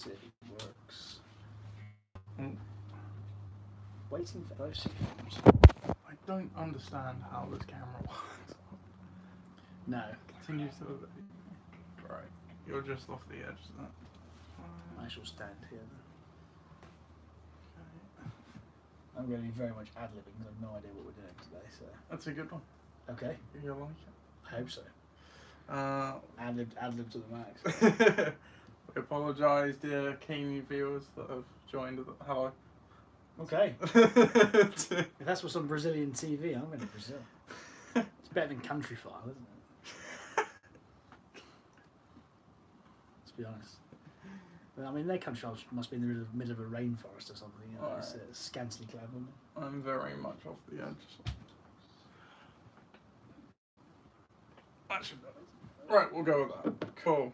see if it works. Mm. Waiting for those films. I don't understand how this camera works. No. Continue to... Right. You're just off the edge, isn't it? I shall stand here then. Okay. I'm going to be very much ad-libbing because I have no idea what we're doing today, so... That's a good one. Okay. You'll like I hope so. it. Ad-lib to the max. We apologise, dear keen viewers that have joined. Hello. Okay. If that's what's on Brazilian TV, I'm going to Brazil. It's better than Country File, isn't it? Let's be honest. But, I mean, their country files must be in the middle of a rainforest or something. You know, Right. It's scantily clad, wouldn't it? I'm very much off the edge. That should be it. Right, we'll go with that. Cool.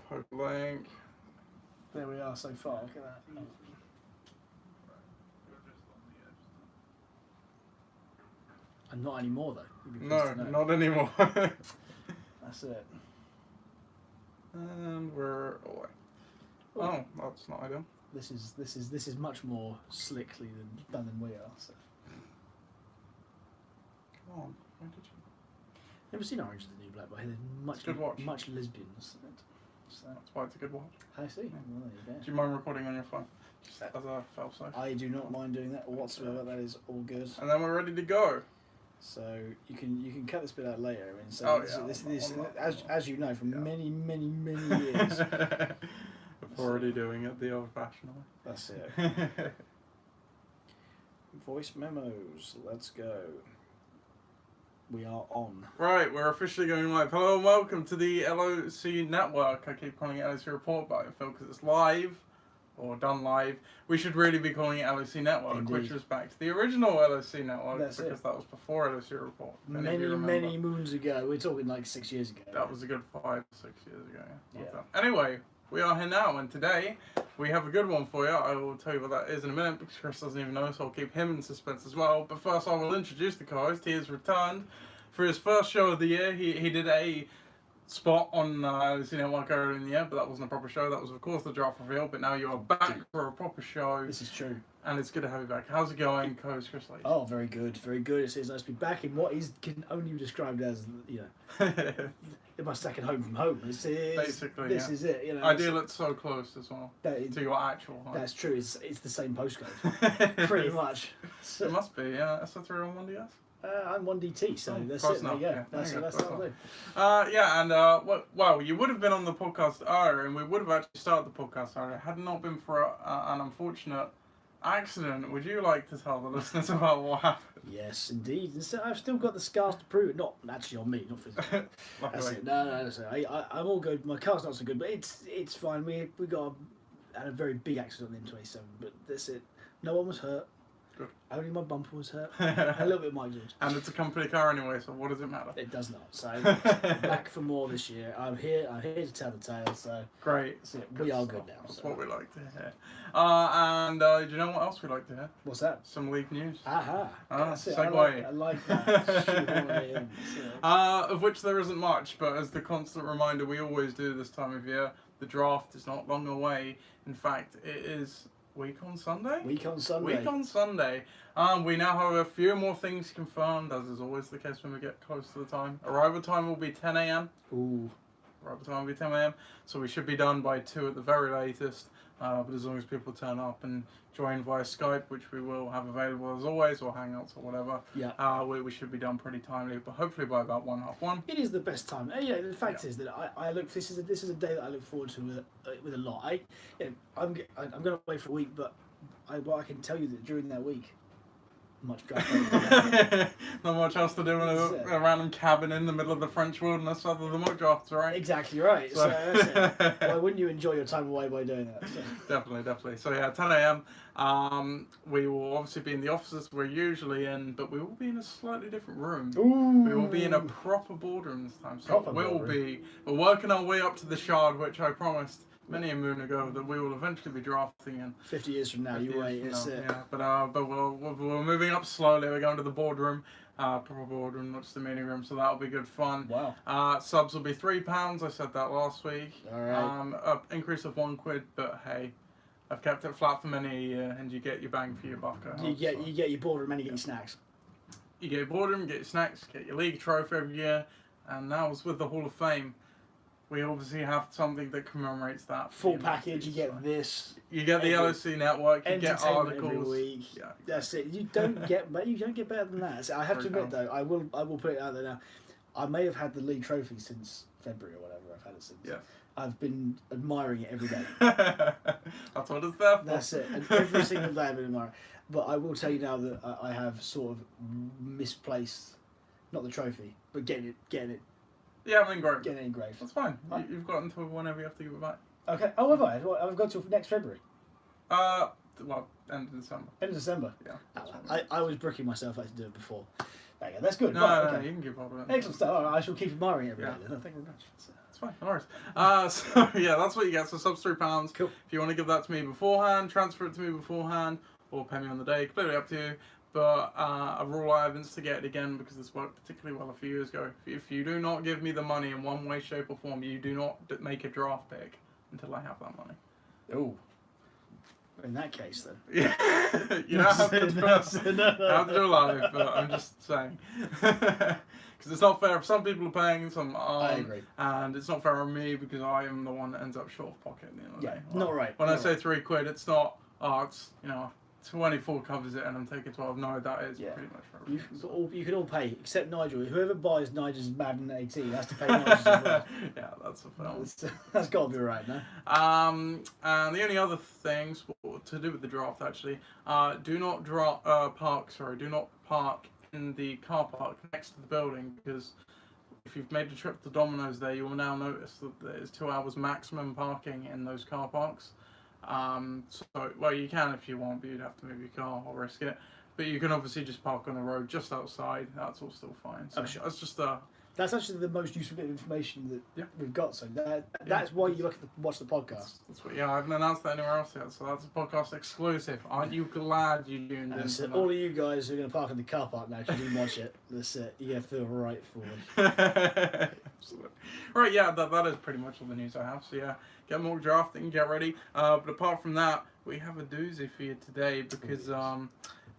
Poke link. There we are so far. Look at that. Oh. And not anymore, though. You'd be pleased No, to know. not anymore. That's it. And we're away. Oh, that's not ideal. This is much more slickly done than we are. So. Come on, where did you? Never seen Orange is the New Black, but there's much Good watch. much lesbians in it. So, That's why it's a good watch. I see. Yeah. Well, there you Do you mind recording on your phone? Just as a fail safe. go. I do not mind doing that whatsoever. That is all good. And then we're ready to go. So you can cut this bit out later. I mean, so Oh, this, yeah, as you know from yeah. many years. We're already doing it the old-fashioned way. That's it. Voice memos. Let's go. We are on. Right, we're officially going live. Hello and welcome to the LOC Network. I keep calling it LOC Report, but I feel because it's live, or done live, we should really be calling it LOC Network, Indeed. which was back to the original LOC Network, That's because it. that was before LOC Report. Many moons ago. We're talking like 6 years ago. That was a good 5 or 6 years ago. Yeah. Well done. Anyway, we are here now, and today we have a good one for you. I will tell you what that is in a minute, because Chris doesn't even know, so I'll keep him in suspense as well. But first I will introduce the co-host. He has returned for his first show of the year. He did a spot on LOC Network earlier in the year, but that wasn't a proper show. That was, of course, the draft reveal, but now you are back for a proper show. This is true. And it's good to have you back. How's it going, co-host Chris Lee? Oh, very good, very good. It's nice to be back in what can only be described as, you know, my second home from home. This is it. You know, Ideal, it's so close as well to your actual home. That's true. It's the same postcode, pretty much. So, It must be, yeah. SO3 on 1DS. I'm 1DT, so that's close it. There you enough, go. yeah. That's There you go, what I'll close do. Yeah, and well, you would have been on the podcast earlier, and we would have actually started the podcast earlier had it not been for an unfortunate accident. Would you like to tell the listeners about what happened? Yes, indeed. And so I've still got the scars to prove it. Not actually on me, not physically. That's it. No, that's it. I'm all good. My car's not so good, but it's fine. We had a very big accident on the M27, but that's it. No one was hurt. Good. Only my bumper was hurt. A little bit of my exhaust. And it's a company car anyway, so what does it matter? It does not. So back for more this year. I'm here to tell the tale. So Great. that's it. We are good now. That's So. what we like to hear. And do you know what else we like to hear? What's that? Some league news. Aha. That's it. Segue. I like that. Shoehorn it in. So. Of which there isn't much, but as the constant reminder we always do this time of year, the draft is not long away. In fact, it is week on Sunday. Week on Sunday. We now have a few more things confirmed, as is always the case when we get close to the time. Arrival time will be 10 a.m. Ooh. Arrival time will be 10 a.m. So we should be done by 2 at the very latest. But as long as people turn up and join via Skype, which we will have available as always, or Hangouts or whatever, Yeah. we should be done pretty timely, but hopefully by about 1:30. It is the best time. Yeah, the fact is that I look. This is a day that I look forward to with a lot. I'm going to wait for a week, but what I can tell you that during that week, much draft. Not much else to do in a random cabin in the middle of the French wilderness other than mock drafts, right? Exactly right. So that's it. Why wouldn't you enjoy your time away by doing that? So. Definitely. So yeah, 10 a.m. We will obviously be in the offices we're usually in, but we will be in a slightly different room. Ooh. We will be in a proper boardroom this time. So Proper we're working our way up to the Shard, which I promised many a moon ago that we will eventually be drafting in. 50 years from now, you wait. It's it. Yeah, but we're moving up slowly. We're going to the boardroom. proper boardroom, not just the meeting room. So that'll be good fun. Wow. Subs will be £3. I said that last week. All right. Increase of £1, but hey, I've kept it flat for many a year, and you get your bang for your buck. You get your boardroom and you get your snacks. You get your boardroom, get your snacks, get your league trophy every year, and now it's with the Hall of Fame. We obviously have something that commemorates that. Full package. You get this. You get the LOC network. You get articles every week. Yeah, that's it. You don't get better than that. So I have to admit though, I will put it out there now. I may have had the league trophy since February or whatever. I've had it since. Yeah. I've been admiring it every day. That's what it's there for. That's it. And every single day I've been admiring. But I will tell you now that I have sort of misplaced, not the trophy, but getting it. Yeah, I'm engraved. Getting it engraved. That's fine. Right. You've got until whenever you have to give it back. Okay. Oh, have I? I've got till next February. Well, end of December. End of December. Yeah. I was bricking myself out to do it before. There you go. That's good. No, right, no, okay. you can give up with it. Excellent stuff. All right, I shall keep admiring it every day. Yeah. Thank you very much. It's fine, no worries. So yeah, that's what you get. So subs £3. Cool. If you want to give that to me beforehand, transfer it to me beforehand, or pay me on the day, completely up to you. But a rule I have instigated again because this worked particularly well a few years ago. If you do not give me the money in one way, shape, or form, you do not make a draft pick until I have that money. Oh. In that case, then. Yeah. You don't have to do it live, but I'm just saying. Because it's not fair if some people are paying, some aren't. I agree. And it's not fair on me because I am the one that ends up short of pocket at the end of the day. Not right. When I say £3, it's not, it's, 24 covers it and I'm taking 12. No, that is pretty much for everything. You can all pay, except Nigel. Whoever buys Nigel's Madden 18 has to pay Nigel's as well. Yeah, that's a film. That's got to be right, no? And the only other things to do with the draft, actually, do not park in the car park next to the building, because if you've made a trip to Domino's there, you will now notice that there's 2 hours maximum parking in those car parks. Well, you can if you want, but you'd have to move your car or risk it. But you can obviously just park on the road just outside. That's all still fine. So sure. That's just That's actually the most useful bit of information that we've got. So that's why you watch the podcast. That's what. Yeah, I haven't announced that anywhere else yet. So that's a podcast exclusive. Aren't you glad you tuned in? So all of you guys who are going to park in the car park now, because you didn't watch it, that's it. You're going to feel right for it. Absolutely. Right. Yeah. That is pretty much all the news I have. So yeah, get more drafting, get ready. But apart from that, we have a doozy for you today because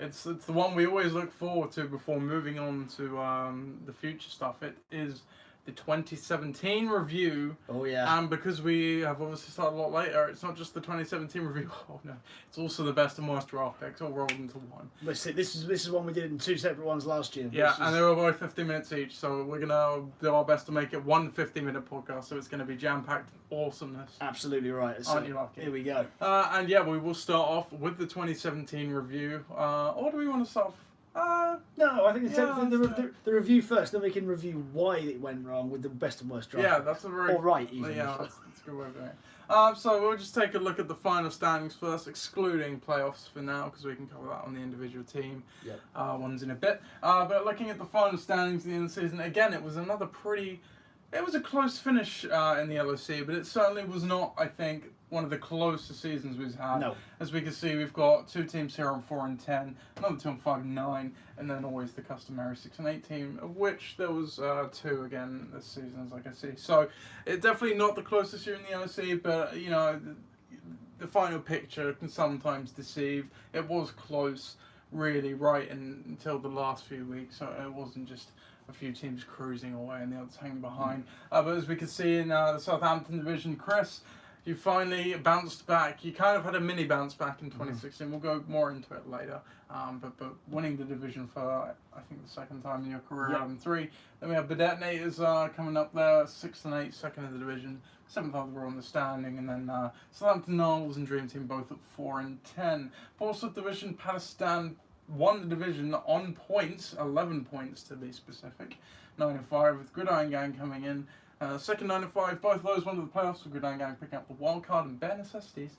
it's the one we always look forward to before moving on to the future stuff. It is the 2017 review. Oh yeah. And because we have obviously started a lot later, it's not just the 2017 review. Oh no, it's also the best and worst draft picks all rolled into one. But see, this is one we did in 2 separate ones last year. Yeah, and they were both 50 minutes each, so we're gonna do our best to make it one 50-minute podcast. So it's gonna be jam-packed awesomeness. Absolutely right. Aren't you lucky? Here we go. And yeah, we will start off with the 2017 review. Or do we want to start off? No, I think it's the review first, then we can review why it went wrong with the best and worst draft. Yeah, that's a very... Or right, even. Yeah, that's a good way of doing it. So we'll just take a look at the final standings first, excluding playoffs for now, because we can cover that on the individual team ones in a bit. But looking at the final standings at the end of the season, again, it was another it was a close finish in the LOC, but it certainly was not, I think, one of the closest seasons we've had. No. As we can see, we've got 2 teams here on 4 and 10, another 2 on 5 and 9, and then always the customary 6 and 8 team, of which there was 2 again this season, as I can see. So it's definitely not the closest year in the LOC, but the final picture can sometimes deceive. It was close, really, right until the last few weeks. So it wasn't just a few teams cruising away and the others hanging behind. But as we can see in the Southampton division, Chris, you finally bounced back. You kind of had a mini bounce back in 2016. We'll go more into it later. But winning the division for, I think, the second time in your career out of 3. Then we have the Detonators coming up there, 6 and 8, second in the division. 7th overall in the standing. And then Southampton Knowles and Dream Team both at 4 and 10. Portsmouth division, Pakistan won the division on points, 11 points to be specific. 9 and 5 with Gridiron Gang coming in. Second 9 and 5, both of those went to the playoffs with Gridiron Gang picking up the wild card and bare necessities.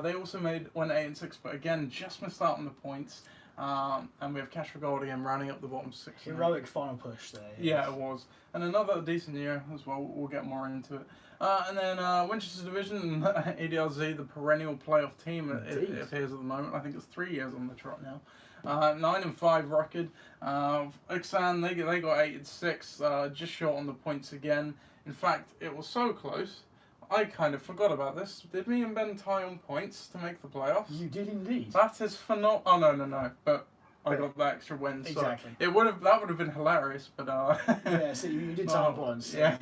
They also went 8 and 6, but again just missed out on the points. And we have Cash for Gold again rounding up the bottom 6. Heroic final push there. Yeah, it was. And another decent year as well. We'll get more into it. And then Winchester Division, ADLZ, the perennial playoff team, it appears at the moment. I think it's 3 years on the trot now. 9-5 record. Ixan, they got 8-6, just short on the points again. In fact, it was so close, I kind of forgot about this. Did me and Ben tie on points to make the playoffs? You did indeed. That is phenomenal. Oh, no. But I got the extra win. So exactly. That would have been hilarious, but yeah, so you did tie on points. Yeah.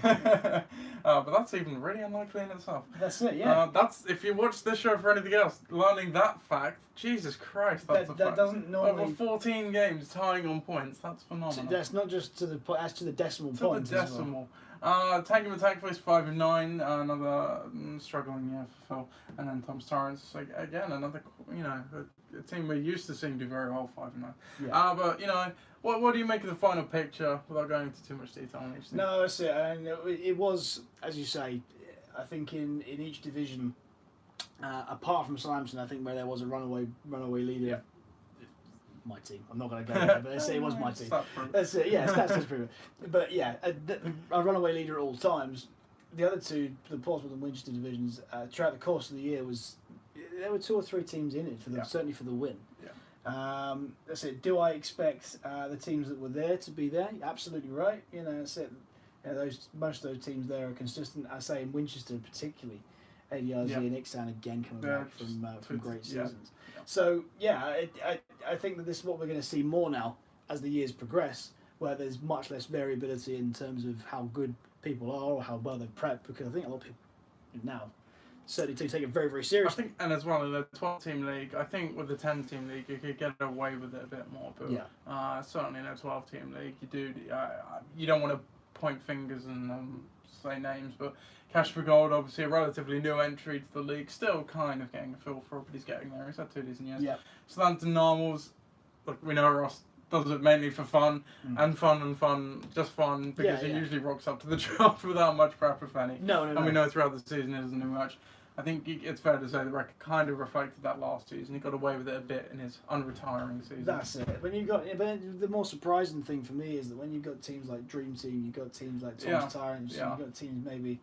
But that's even really unlikely in itself. That's it, yeah. That's if you watch this show for anything else, learning that fact, Jesus Christ, that's a fact. That doesn't normally... Over 14 games tying on points, that's phenomenal. That's not just to the point, that's to the decimal point. To the decimal. Tank Attack Face 5-9, another struggling year for Phil, and then Tom's Torrance again, another a team we're used to seeing do very well 5-9. Yeah. But what do you make of the final picture without going into too much detail on each team? No, that's it, and it was, as you say, I think in each division, apart from Southampton, I think where there was a runaway leader. Yeah. My team. I'm not going to go there, but let's say it was my team. That's it. Yeah, stats prove it. But yeah, a runaway leader at all times. The other two, the Portsmouth and Winchester divisions, throughout the course of the year there were 2 or 3 teams in it for certainly for the win. Yeah. That's it. Do I expect the teams that were there to be there? Absolutely right. That's it. Most of those teams there are consistent. I say in Winchester particularly, ADRZ and Ixan again coming back from great seasons. So I think that this is what we're going to see more now as the years progress, where there's much less variability in terms of how good people are or how well they've prepped, because I think a lot of people now certainly do take it very, very seriously. I think, and as well in the 12-team league, I think with the 10-team league you could get away with it a bit more, but certainly in a 12-team league you don't want to point fingers and say names, but Cash for Gold, obviously a relatively new entry to the league, still kind of getting a feel for it, but he's getting there. He's had 2 decent years. Yeah. Southampton Normals, look, we know Ross does it mainly for fun, and fun, just fun, because he usually rocks up to the draft without much prep, if any. No. And we know throughout the season it doesn't do much. I think it's fair to say the record kind of reflected that last season. He got away with it a bit in his unretiring season. That's it. But the more surprising thing for me is that when you've got teams like Dream Team, you've got teams like Tom's Tyrants, you've got teams maybe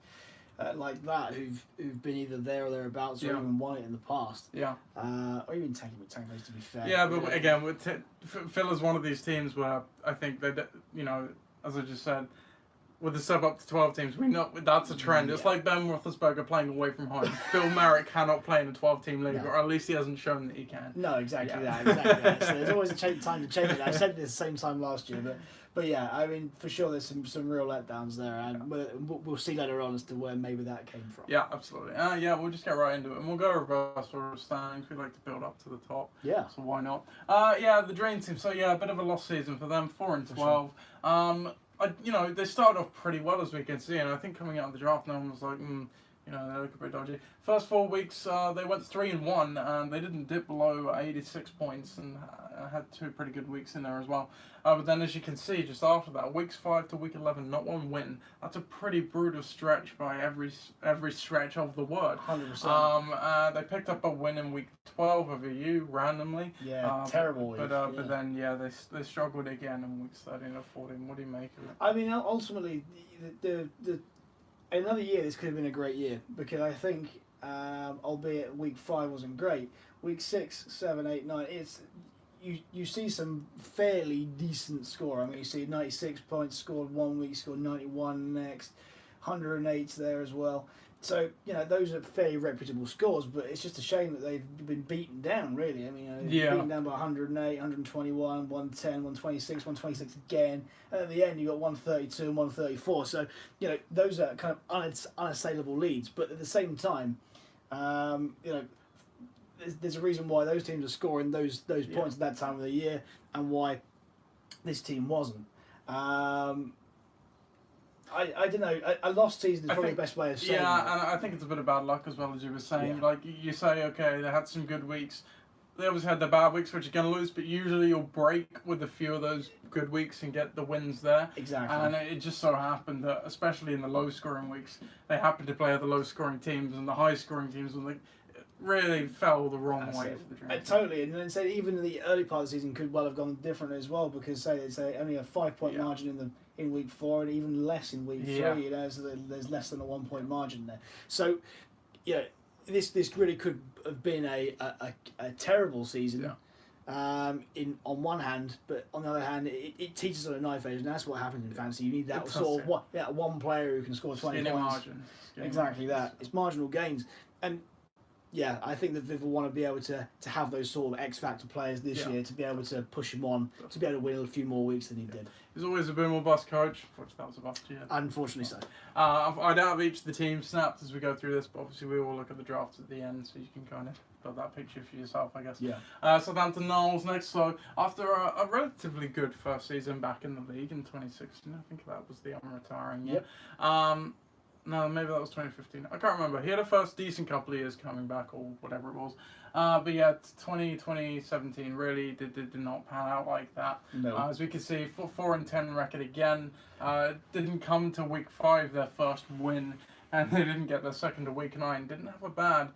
like that who've been either there or thereabouts or even won it in the past. Yeah. Or even Tank Race, to be fair. Yeah, but again, Phil is one of these teams where I think that as I just said, with the sub up to 12 teams, we know that's a trend. It's like Ben Roethlisberger playing away from home. Phil Merrick cannot play in a 12-team league, or at least he hasn't shown that he can. No, exactly that. So there's always a time to change it. I said it at the same time last year, but yeah, I mean, for sure there's some real letdowns there, and we'll see later on as to where maybe that came from. Yeah, absolutely. We'll just get right into it, and we'll go reverse order of standings. We like to build up to the top. Yeah. So why not? The Dream Team. So a bit of a lost season for them, 4-12. Sure. They started off pretty well, as we can see, and I think coming out of the draft, no one was like, they look a bit dodgy. First 4 weeks, they went 3-1, and they didn't dip below 86 points, and had 2 pretty good weeks in there as well. But then, as you can see, just after that, weeks 5 to week 11, not one win. That's a pretty brutal stretch by every stretch of the word. 100%. They picked up a win in week 12 over you randomly. Yeah, terrible week. But then they struggled again in weeks 13 or 14. What do you make of it? I mean, ultimately, the another year this could have been a great year, because I think, albeit week 5 wasn't great, week 6, 7, 8, 9, you see some fairly decent score. I mean, you see 96 points scored one week, scored 91 next, 108 there as well. So, those are fairly reputable scores, but it's just a shame that they've been beaten down, really. I mean, beaten down by 108, 121, 110, 126, 126 again. And at the end, you got 132 and 134. So, those are kind of unassailable leads. But at the same time, there's a reason why those teams are scoring those points at that time of the year, and why this team wasn't. I don't know. A lost season is probably the best way of saying it. Yeah, and I think it's a bit of bad luck as well, as you were saying. Yeah. Like, you say, okay, they had some good weeks. They obviously had their bad weeks, which you're going to lose, but usually you'll break with a few of those good weeks and get the wins there. Exactly. And it just so happened that, especially in the low-scoring weeks, they happened to play other low-scoring teams, and the high-scoring teams, really fell the wrong That's way it. for the Dream. Totally, and then say even the early part of the season could well have gone different as well, because say only a 5-point margin in week 4 and even less in week 3. You know, so there's less than a 1-point margin there. So, you know, this really could have been a terrible season. Yeah. On one hand, but on the other hand, it teaches on a knife edge, and that's what happens in fantasy. You need that sort of one player who can score 20 points. Margin. Exactly that. It's marginal gains, and yeah, I think that Viv will want to be able to have those sort of X factor players this year to be able to push him on, to be able to win a few more weeks than he did. He's always a boom or bust coach. Unfortunately, that was a bust, Unfortunately so. I doubt if each of the teams snapped as we go through this, but obviously we will look at the drafts at the end, so you can kind of build that picture for yourself, I guess. Yeah. Southampton Knowles next. So after a relatively good first season back in the league in 2016, I think that was the retiring year. Yep. No, maybe that was 2015. I can't remember. He had a first decent couple of years coming back, or whatever it was. But yeah, 2017 really did not pan out like that. No. As we can see, 4-10 record again. Didn't come to week 5 their first win, and they didn't get their second to week 9. Didn't have a bad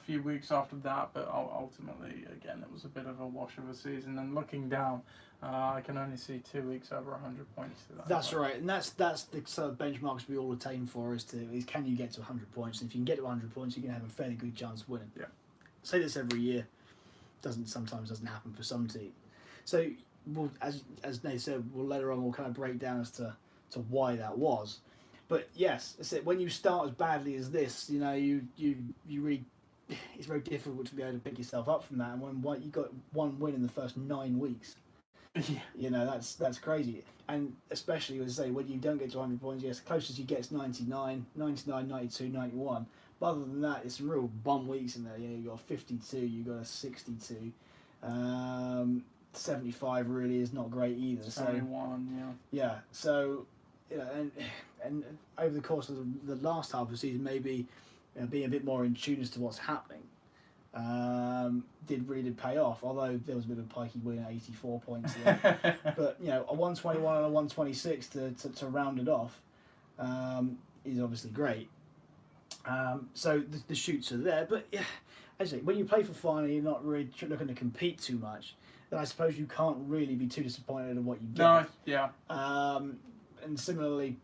few weeks after that, but ultimately, again, it was a bit of a wash of a season. And looking down, I can only see 2 weeks over 100 points. That's right, and that's the sort of benchmarks we all attain for is can you get to 100 points? And if you can get to 100 points, you can have a fairly good chance of winning. Yeah. I say this every year. Sometimes doesn't happen for some teams. So we'll, as Nate said, later on we'll kind of break down as to why that was. But yes, when you start as badly as this, you know, you really, it's very difficult to be able to pick yourself up from that. And when you got one win in the first 9 weeks, you know, that's crazy. And especially, as I say, when you don't get to 100 points, yes, closest you get is 99, 92, 91. But other than that, it's some real bum weeks in there. You know, you got a 52, you got a 62. 75 really is not great either. 71, yeah. So, you know, and over the course of the last half of the season, maybe being a bit more in tune as to what's happening, did pay off. Although there was a bit of a pikey win at 84 points there. But you know, a 121 and a 126 to round it off is obviously great. So the shoots are there, but yeah, actually, when you play for fun and you're not really looking to compete too much, then I suppose you can't really be too disappointed in what you get. No, yeah. And similarly,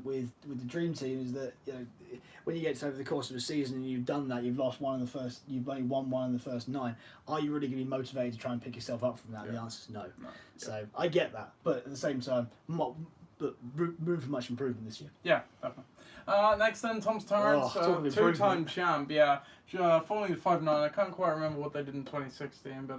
with the dream team, is that, you know, when you get to over the course of a season and you've done that, you've only won one in the first 9. Are you really going to be motivated to try and pick yourself up from that? Yeah. The answer is no. So I get that, but at the same time, but room for much improvement this year. Yeah, definitely. Next then, Tom's Torrance, 2-time champ. Yeah, falling to 5-9. I can't quite remember what they did in 2016, but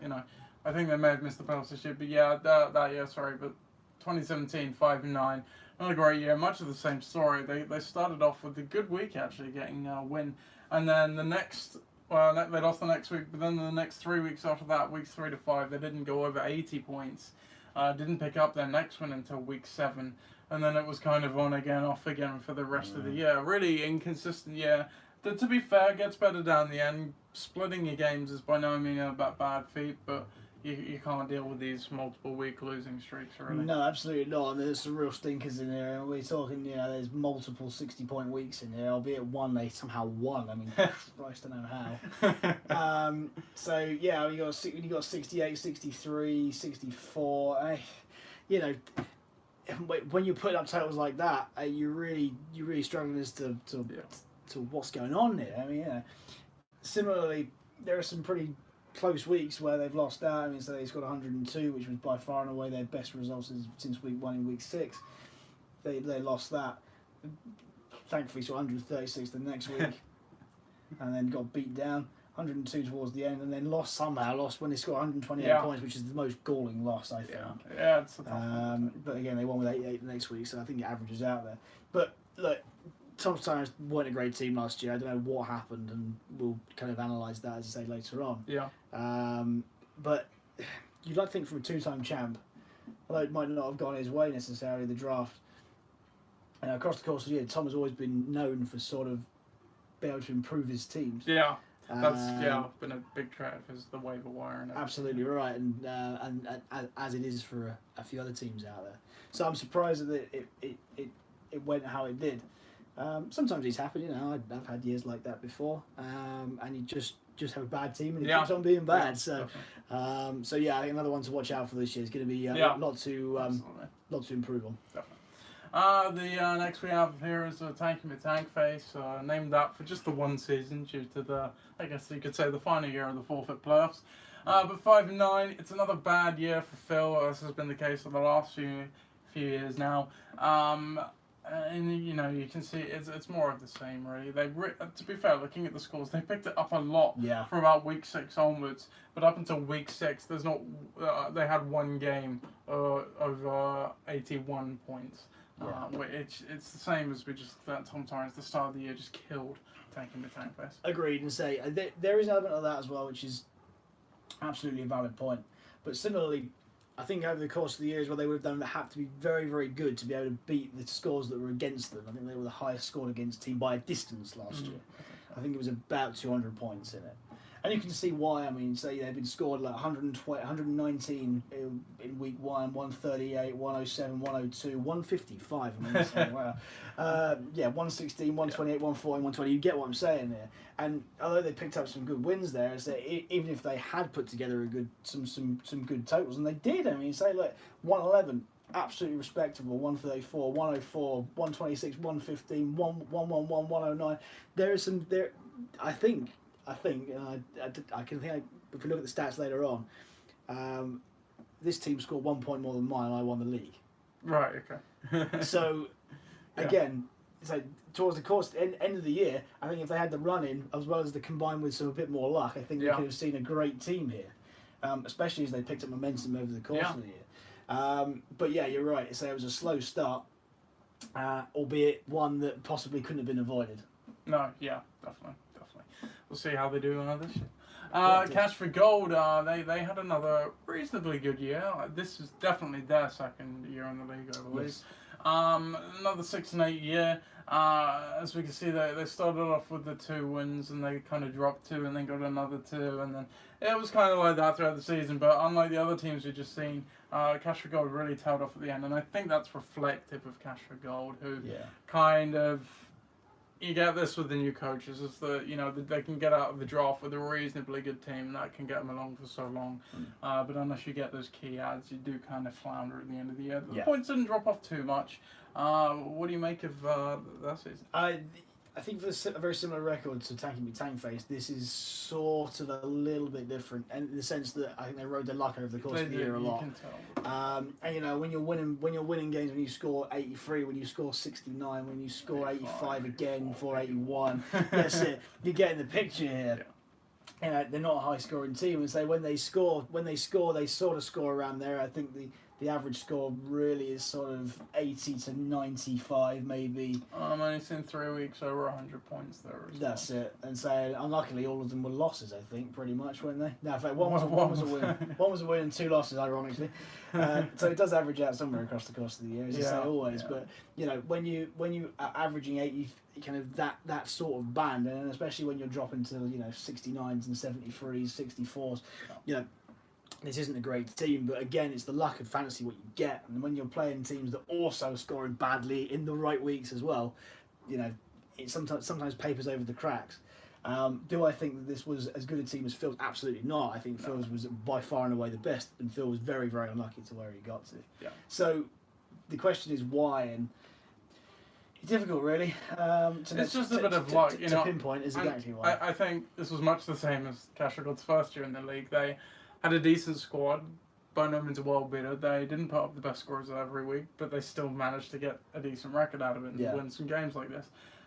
you know, I think they may have missed the playoffs this year. But yeah, that year, sorry, but 2017, 5-9. Another great year. Much of the same story. They started off with a good week actually, getting a win, and then the next. Well, they lost the next week, but then the next 3 weeks after that, weeks 3 to 5, they didn't go over 80 points. Didn't pick up their next win until week 7, and then it was kind of on again, off again for the rest of the year. Really inconsistent year. To be fair, gets better down the end. Splitting your games is by no means a bad feat, but you can't deal with these multiple week losing streaks, really. No, absolutely not. And there's some real stinkers in here. And we're talking, you know, there's multiple 60-point weeks in here, albeit one they somehow won. I mean, Christ, I don't know how. So, yeah, you got 68, 63, 64. You know, when you're putting up totals like that, you're really struggling as to what's going on here. I mean, you know, similarly, there are some pretty close weeks where they've lost out. I mean, so they scored 102, which was by far and away their best results since week 1 in week 6. They lost that. Thankfully, saw 136 the next week, and then got beat down. 102 towards the end, and then lost when they scored 128 points, which is the most galling loss, I think. Yeah, it's a tough one. But again, they won with 88 the next week, so I think it averages out there. But look, Tom's Torrance weren't a great team last year. I don't know what happened, and we'll kind of analyse that, as I say, later on. Yeah. But you'd like to think from a 2-time champ, although it might not have gone his way necessarily, the draft. And across the course of the year, Tom has always been known for sort of being able to improve his teams. Yeah. That's been a big trait of his, the waiver wire. And absolutely right, and as it is for a few other teams out there. So I'm surprised that it went how it did. Sometimes he's happy, I've had years like that before, and you just have a bad team and it Yeah. keeps on being bad. Yeah, So yeah, I think another one to watch out for this year is going to be a lot to improve on. Definitely. The next we have here is Tanky McTank Face, named that for just the one season due to I guess you could say, the final year of the forfeit playoffs. But 5-9, it's another bad year for Phil. This has been the case for the last few years now. And you can see it's more of the same, really. To be fair, looking at the scores, they picked it up a lot from about week 6 onwards. But up until week 6, there's not. They had one game over 81 points. It's the same as Tom Torrance, the start of the year, just killed Tanking the Tank Fest. Agreed, and say there is an element of that as well, which is absolutely a valid point. But similarly, I think over the course of the years, what they would have done, they have to be very, very good to be able to beat the scores that were against them. I think they were the highest scored against team by a distance last year. I think it was about 200 points in it. And you can see why. I mean, say they've been scored like 120, 119 in week 1, 138, 107, 102, 155. I mean, so, wow. 116, 128, 140, 120. You get what I'm saying there. And although they picked up some good wins there, even if they had put together some good totals, and they did. I mean, say like 111. Absolutely respectable. 134, 104, 126, 115, 111, 109. There is some there. I think if we look at the stats later on, this team scored 1 point more than mine, and I won the league. Right. Okay. So, again, so towards the course end of the year, I think if they had the run in as well as the combined with a bit more luck, I think we could have seen a great team here, especially as they picked up momentum over the course of the year. But yeah, you're right. So it was a slow start, albeit one that possibly couldn't have been avoided. No. Yeah. Definitely. We'll see how they do this year. Cash for Gold, they had another reasonably good year. This is definitely their second year in the league, I believe. Yes. Another 6-8 year. As we can see, they started off with the 2 wins and they kind of dropped 2 and then got another 2, and then it was kind of like that throughout the season. But unlike the other teams we've just seen, Cash for Gold really tailed off at the end, and I think that's reflective of Cash for Gold, who kind of. You get this with the new coaches, is that they can get out of the draft with a reasonably good team that can get them along for so long. But unless you get those key ads, you do kind of flounder at the end of the year. The points didn't drop off too much. What do you make of that season? I think for a very similar record to Tanky McTank Face, this is sort of a little bit different, and in the sense that I think they rode their luck over the course of the year a lot. You can tell. And when you're winning games, when you score 83, when you score 69, when you score 85 again for 81, that's it. You're getting the picture here. Yeah. They're not a high-scoring team, and so when they score, they sort of score around there. I think the average score really is sort of 80 to 95, maybe. I'm only seen 3 weeks over 100 points there. That's it. And so, unluckily, all of them were losses, I think, pretty much, weren't they? No, in fact, one was a win. One was a win and 2 losses, ironically. So it does average out somewhere across the course of the year, as you say always. Yeah. But, when you are averaging 80, kind of that sort of band, and especially when you're dropping to, 69s and 73s, 64s, this isn't a great team, but again, it's the luck of fantasy what you get, and when you're playing teams that also scoring badly in the right weeks as well, it sometimes papers over the cracks. Do I think that this was as good a team as Phil's? Absolutely not. I think Phil's was by far and away the best, and Phil was very, very unlucky to where he got to. Yeah. So the question is why, and it's difficult, really. It's just a bit of luck, to pinpoint is exactly why. I think this was much the same as Cash for Gold's first year in the league. They had a decent squad, by no means a world beater. They didn't put up the best scores every week, but they still managed to get a decent record out of it and win some games like this.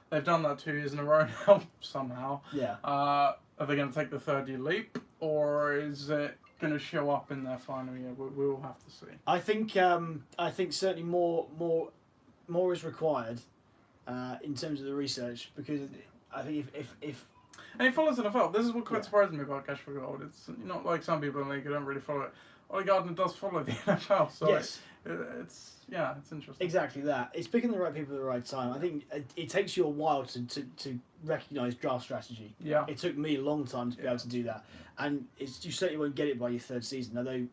They've done that 2 years in a row now, somehow. Yeah. Are they going to take the 3rd-year leap, or is it going to show up in their final year? We will have to see. I think certainly more is required in terms of the research, because I think if and he follows the NFL. This is what quite surprised me about Cash for Gold. It's not like some people in the league who don't really follow it. Ollie Gardner does follow the NFL, so yes. It's interesting. Exactly that. It's picking the right people at the right time. I think it takes you a while to recognise draft strategy. Yeah. It took me a long time to be able to do that, and you certainly won't get it by your 3rd season. Although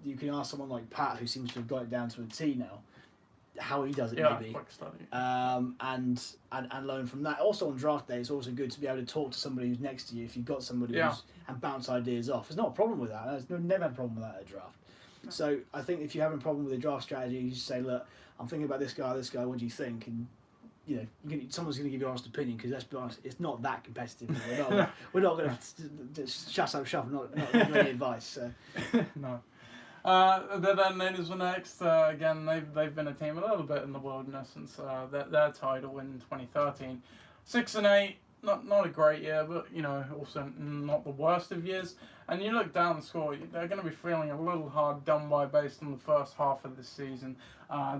you can ask someone like Pat, who seems to have got it down to a T now. how he does it, Yeah, maybe. quick study. And learn from that. Also on draft day, it's also good to be able to talk to somebody who's next to you if you've got somebody who's and bounce ideas off. There's not a problem with that. I've never had a problem with that at a draft. So I think if you're having a problem with a draft strategy, you just say, look, I'm thinking about this guy. What do you think? And someone's going to give you an honest opinion, because let's be honest, it's not that competitive. We're not going to shut up shop and not give any advice. So. No. The Natives were next. Again, they've been a team a little bit in the wilderness since their title in 2013. 6-8, not a great year, but also not the worst of years. And you look down the score, they're going to be feeling a little hard done by based on the first half of the season.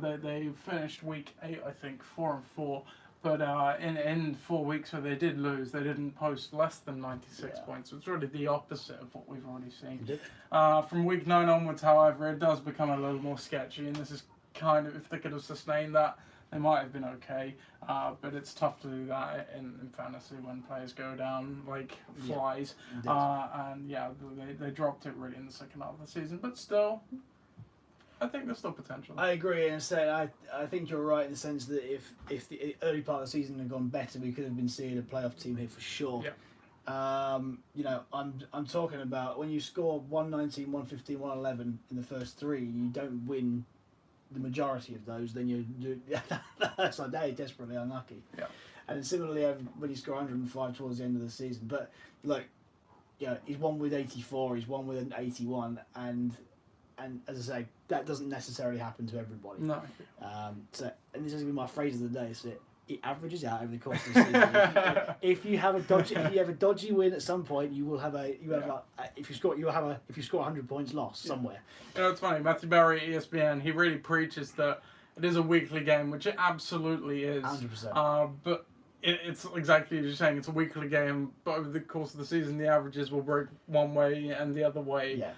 They finished week 8, I think, 4-4. But in 4 weeks where they did lose, they didn't post less than 96 points. So it's really the opposite of what we've already seen. From week 9 onwards, however, it does become a little more sketchy. And this is kind of, if they could have sustained that, they might have been okay. But it's tough to do that in fantasy when players go down like flies. And they dropped it really in the second half of the season. But still, I think there's still potential. I agree, and I think you're right in the sense that if the early part of the season had gone better, we could have been seeing a playoff team here for sure. Yeah. I'm talking about when you score 119, 115, 111 in the first 3, and you don't win the majority of those, then that's like that is desperately unlucky. Yeah. And similarly, when you score 105 towards the end of the season, but look, he's won with 84, he's won with an 81, and as I say, that doesn't necessarily happen to everybody. No. And this is going to be my phrase of the day. So it averages out over the course of the season. if you have a dodgy win at some point, you will have if you score 100 points lost somewhere. It's funny. Matthew Barry, ESPN, he really preaches that it is a weekly game, which it absolutely is. 100%. But it's exactly as you're saying. It's a weekly game, but over the course of the season, the averages will break one way and the other way. Yeah.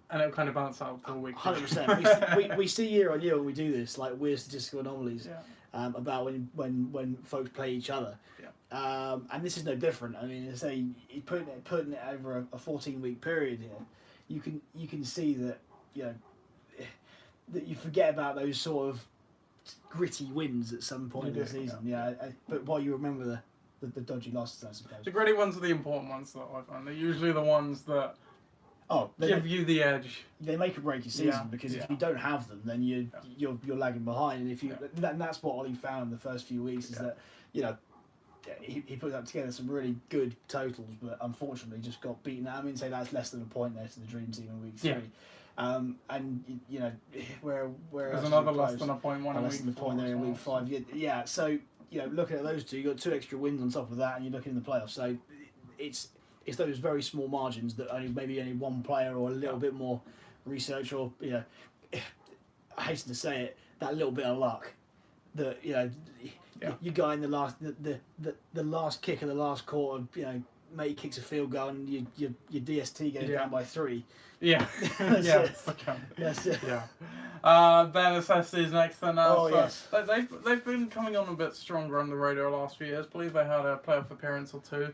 And it'll kind of bounce out to a week. 100%. We see year on year when we do this, like weird statistical anomalies about when folks play each other. Yeah. And this is no different. I mean, say putting it over a 14-week period here, you can see that that you forget about those sort of gritty wins at some point in the season. But while you remember the dodgy losses, I suppose. The gritty ones are the important ones that I find. They're usually the ones that give you the edge. They make or break your season because if you don't have them, then you're lagging behind. And if you that's what Ollie found in the first few weeks is that he put up together some really good totals, but unfortunately just got beaten. I mean, say that's less than a point there to the Dream Team in week 3. And where there's another less than a point one. Less than a point there in week 5. Yeah. So looking at those two, you got 2 extra wins on top of that, and you're looking in the playoffs. So it's those very small margins that maybe only one player or a little bit more research or I hasten to say it, that little bit of luck that you guy in the last kick of the last quarter, mate kicks a field goal and your DST goes down by 3. Yeah. That's it. Ben Assessi is next then now. Oh, yes. They've been coming on a bit stronger on the radar the last few years. I believe they had a playoff appearance or 2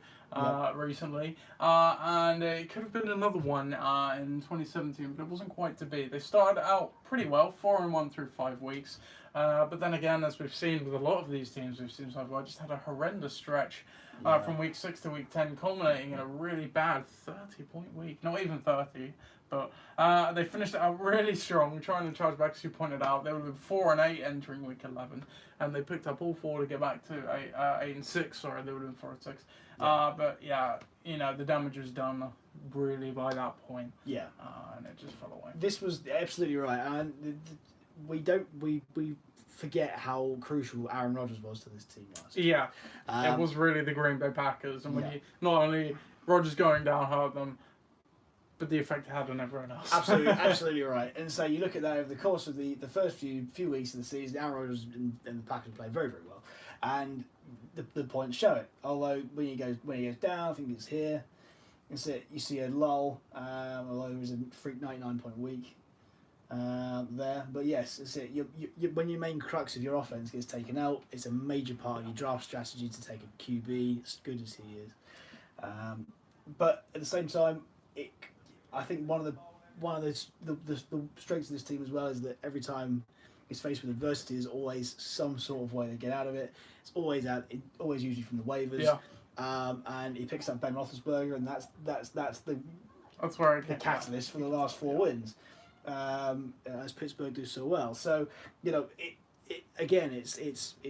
recently. And it could have been another one in 2017, but it wasn't quite to be. They started out pretty well, 4-1 through 5 weeks. But then again, as we've seen with a lot of these teams we've seen so far, just had a horrendous stretch from week 6 to week 10, culminating in a really bad 30-point week. Not even 30, but they finished it out really strong, trying to charge back, as you pointed out. They would have been 4-8 entering week 11, and they picked up all 4 to get back to 8-6. Sorry, they would have been 4-6. But the damage was done really by that point. Yeah, and it just fell away. This was absolutely right, and we forget how crucial Aaron Rodgers was to this team last year. It was really the Green Bay Packers, and when you not only Rodgers going down hurt them, but the effect it had on everyone else. Absolutely right. And so you look at that over the course of the first few weeks of the season, Aaron Rodgers and the Packers played very, very well, and the points show it. Although when he goes down, I think it's here. You see a lull, although it was a freak 99-point week. There, but yes, it's it. When your main crux of your offense gets taken out, it's a major part of your draft strategy to take a QB, as good as he is. But at the same time, I think one of the strengths of this team as well is that every time is faced with adversity, there's always some sort of way to get out of it. It's always usually from the waivers. Yeah. And he picks up Ben Roethlisberger, and that's the where catalyst for the last 4 wins, as Pittsburgh do so well. So again, it's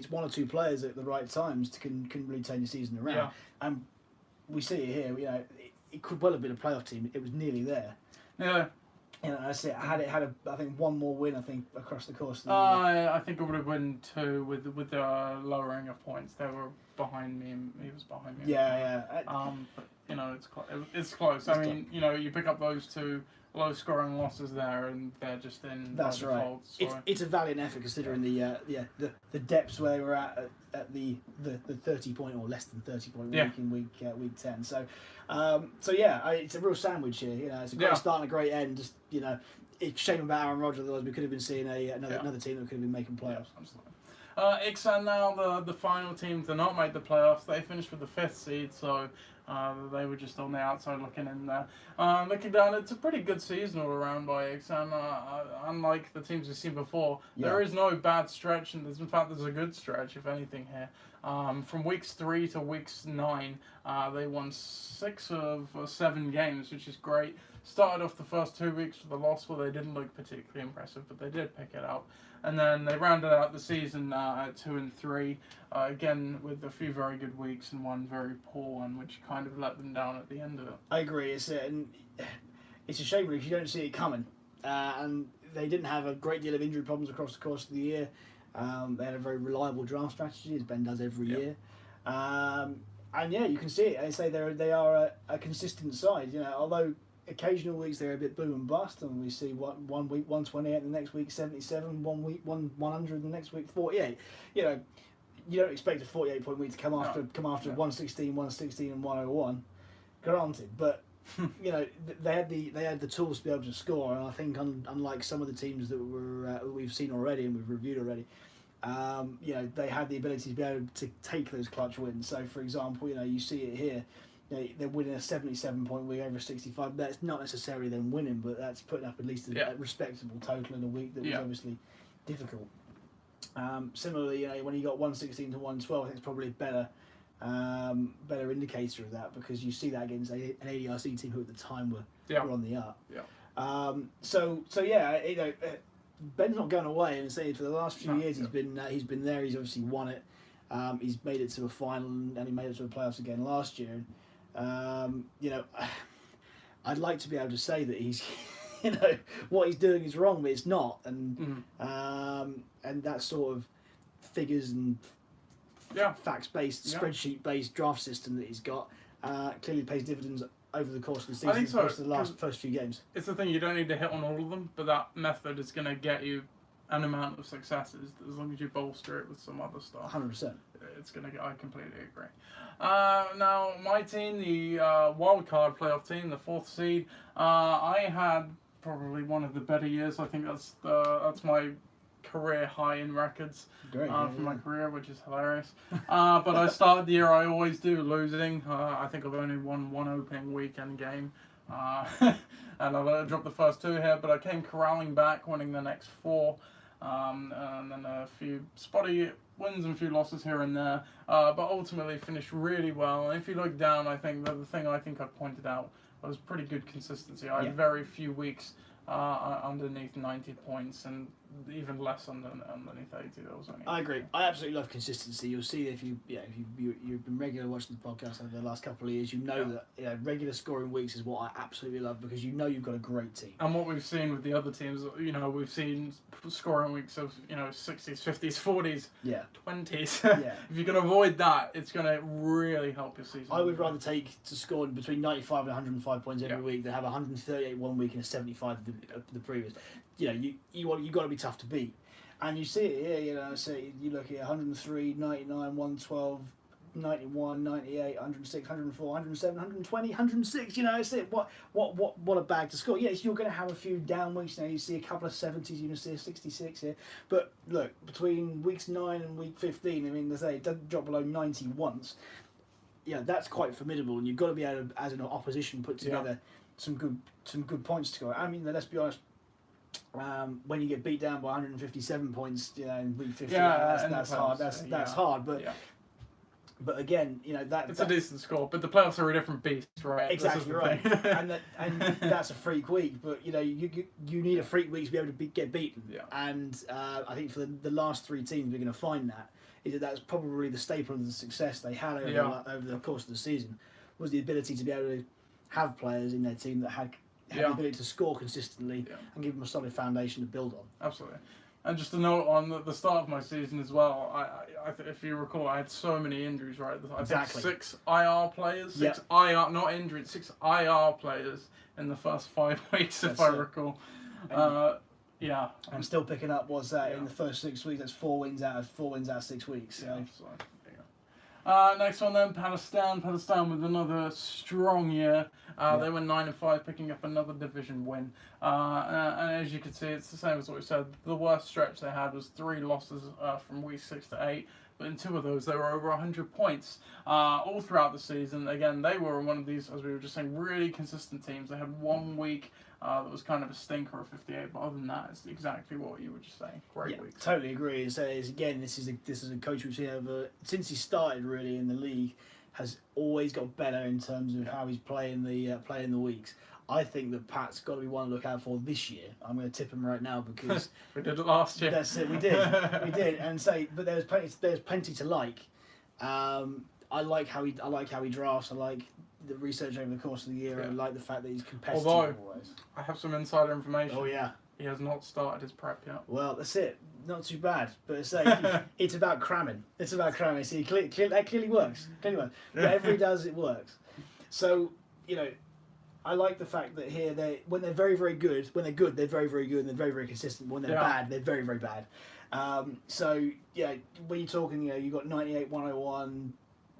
1 or 2 players at the right times can really turn your season around. Yeah. And we see it here. It could well have been a playoff team. It was nearly there. Yeah. That's it. I think 1 more win. I think across the course of the year. I think it would have won 2 with the lowering of points. They were behind me, and he was behind me. Yeah. But it's close. I mean, you pick up those 2 low-scoring losses there, and they're just in. That's right. Default, so. It's a valiant effort considering the depths where they were at the 30-point or less than 30-point week in week 10. So it's a real sandwich here. It's a great start and a great end. Just it's a shame about Aaron Rodgers. Otherwise, we could have been seeing another team that could have been making playoffs. Yeah, absolutely. Ixan now the final team to not make the playoffs. They finished with the 5th seed, so. They were just on the outside looking in there. Looking down, it's a pretty good season all around by Ixan. Unlike the teams we've seen before, there is no bad stretch, and in fact there's a good stretch, if anything, here. From weeks 3 to weeks 9, they won 6 of 7 games, which is great. Started off the first 2 weeks with a loss where they didn't look particularly impressive, but they did pick it up. And then they rounded out the season at 2 and 3, again with a few very good weeks and 1 very poor one, which kind of let them down at the end of it. I agree. It's a shame because you don't see it coming. And they didn't have a great deal of injury problems across the course of the year. They had a very reliable draft strategy, as Ben does every year. And you can see it. I say they are a consistent side. Although occasional weeks they're a bit boom and bust, and we see one week 128, the next week 77, 1 week 100, the next week 48. You don't expect a 48-point week to come after 116, 116, and 101. Granted, but they had the tools to be able to score, and I think unlike some of the teams that we've seen already and we've reviewed already. They had the ability to be able to take those clutch wins. So, for example, you see it here. They're winning a 77-point week over 65. That's not necessarily them winning, but that's putting up at least a respectable total in a week that was obviously difficult. Similarly, when you got 116 to 112, I think it's probably a better indicator of that, because you see that against an ADRC team who at the time were on the up. Ben's not going away, and say for the last few years he's been there. He's obviously won it. He's made it to a final, and he made it to the playoffs again last year. I'd like to be able to say that he's, what he's doing is wrong, but it's not, and that sort of figures and facts-based, spreadsheet-based draft system that he's got clearly pays dividends over the course of the season. I think so, across the first few games. It's the thing, you don't need to hit on all of them, but that method is going to get you an amount of successes as long as you bolster it with some other stuff. 100%. It's going to get, I completely agree. Now, my team, the wildcard playoff team, the 4th seed, I had probably one of the better years. I think that's my career high in records for my career, which is hilarious. But I started the year, I always do, losing. I think I've only won 1 opening weekend game. And I dropped the first 2 here, but I came corralling back, winning the next 4. And then a few spotty wins and a few losses here and there, but ultimately finished really well. And if you look down, I think the thing I pointed out was pretty good consistency. I had very few weeks underneath 90 points, and even less underneath 80. I agree. I absolutely love consistency. You'll see if you've been regular watching the podcast over the last couple of years, that regular scoring weeks is what I absolutely love, because you've got a great team. And what we've seen with the other teams, we've seen scoring weeks of 60s, 50s, 40s, 20s. If you can avoid that, it's going to really help your season. I would rather take to score between 95 and 105 points every week than have 138 one week and a 75 the previous. You got to be tough to beat, and you see it here. So you look at 103, 99, 112, 91, 98, 106, 104, 107, 120, 106. It's it. What a bag to score. Yes, you're going to have a few down weeks. You see a couple of 70s. You're going to see a 66 here. But look, between weeks 9 and week 15, I mean, they say it doesn't drop below 90 once. That's quite formidable, and you've got to be able to, as an opposition, put together some good points to go. I mean, let's be honest. when you get beat down by 157 points, in week 50, Yeah, that's hard. That's hard, but. Yeah. But again, it's a decent score. But the playoffs are a different beast, right? Exactly right, and that's a freak week. But you need a freak week to be able to get beaten. Yeah. And I think for the last three teams, we're going to find that's probably the staple of the success they had over the course of the season, was the ability to be able to have players in their team that had the ability to score consistently and give them a solid foundation to build on. Absolutely. And just a note on the start of my season as well, if you recall, I had so many injuries, right? I think 6 IR players, 6 IR, not injured, 6 IR players in the first 5 weeks, if I recall. And still picking up in the first 6 weeks. That's 4 wins out of 6 weeks. So. Next one then, Palestine. Palestine with another strong year. They were 9-5, picking up another division win. And as you can see, it's the same as what we said. The worst stretch they had was 3 losses from week 6 to 8. But in 2 of those, they were over 100 points all throughout the season. Again, they were one of these, as we were just saying, really consistent teams. They had 1 week that was kind of a stinker of 58, but other than that, it's exactly what you were just saying. Great week. Totally agree. So again, this is a coach we've seen over since he started really in the league, has always got better in terms of how he's playing the weeks. I think that Pat's got to be one to look out for this year. I'm going to tip him right now because we did it last year. That's it. We did, and but there's plenty to like. I like how he drafts. I like the research over the course of the year. I like the fact that he's competitive. Although I have some insider information. Oh yeah. He has not started his prep yet. Well, that's it. Not too bad. But it's about cramming. It's about cramming. See, that clearly works. Whatever he does, it works. So, I like the fact that here when they're very, very good, when they're good, they're very, very good, and they're very, very consistent. When they're bad, they're very, very bad. So, when you're talking, you've got 98, 101,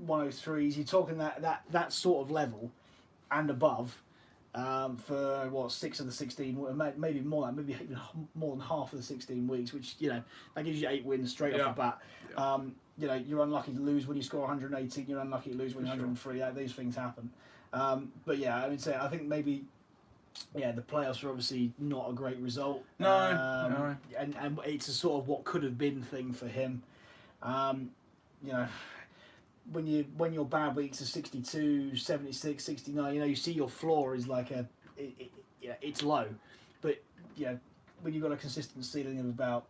103s, you're talking that sort of level and above. For 6 of the 16, maybe more, maybe even more than half of the 16 weeks, which that gives you 8 wins straight off the bat. You're unlucky to lose when you score 118. You're unlucky to lose when you're 103. These things happen. I think maybe the playoffs are obviously not a great result. No. And it's a sort of what could have been thing for him. When your bad weeks are 62, 76, 69, you see your floor is like it's low, but when you've got a consistent ceiling of about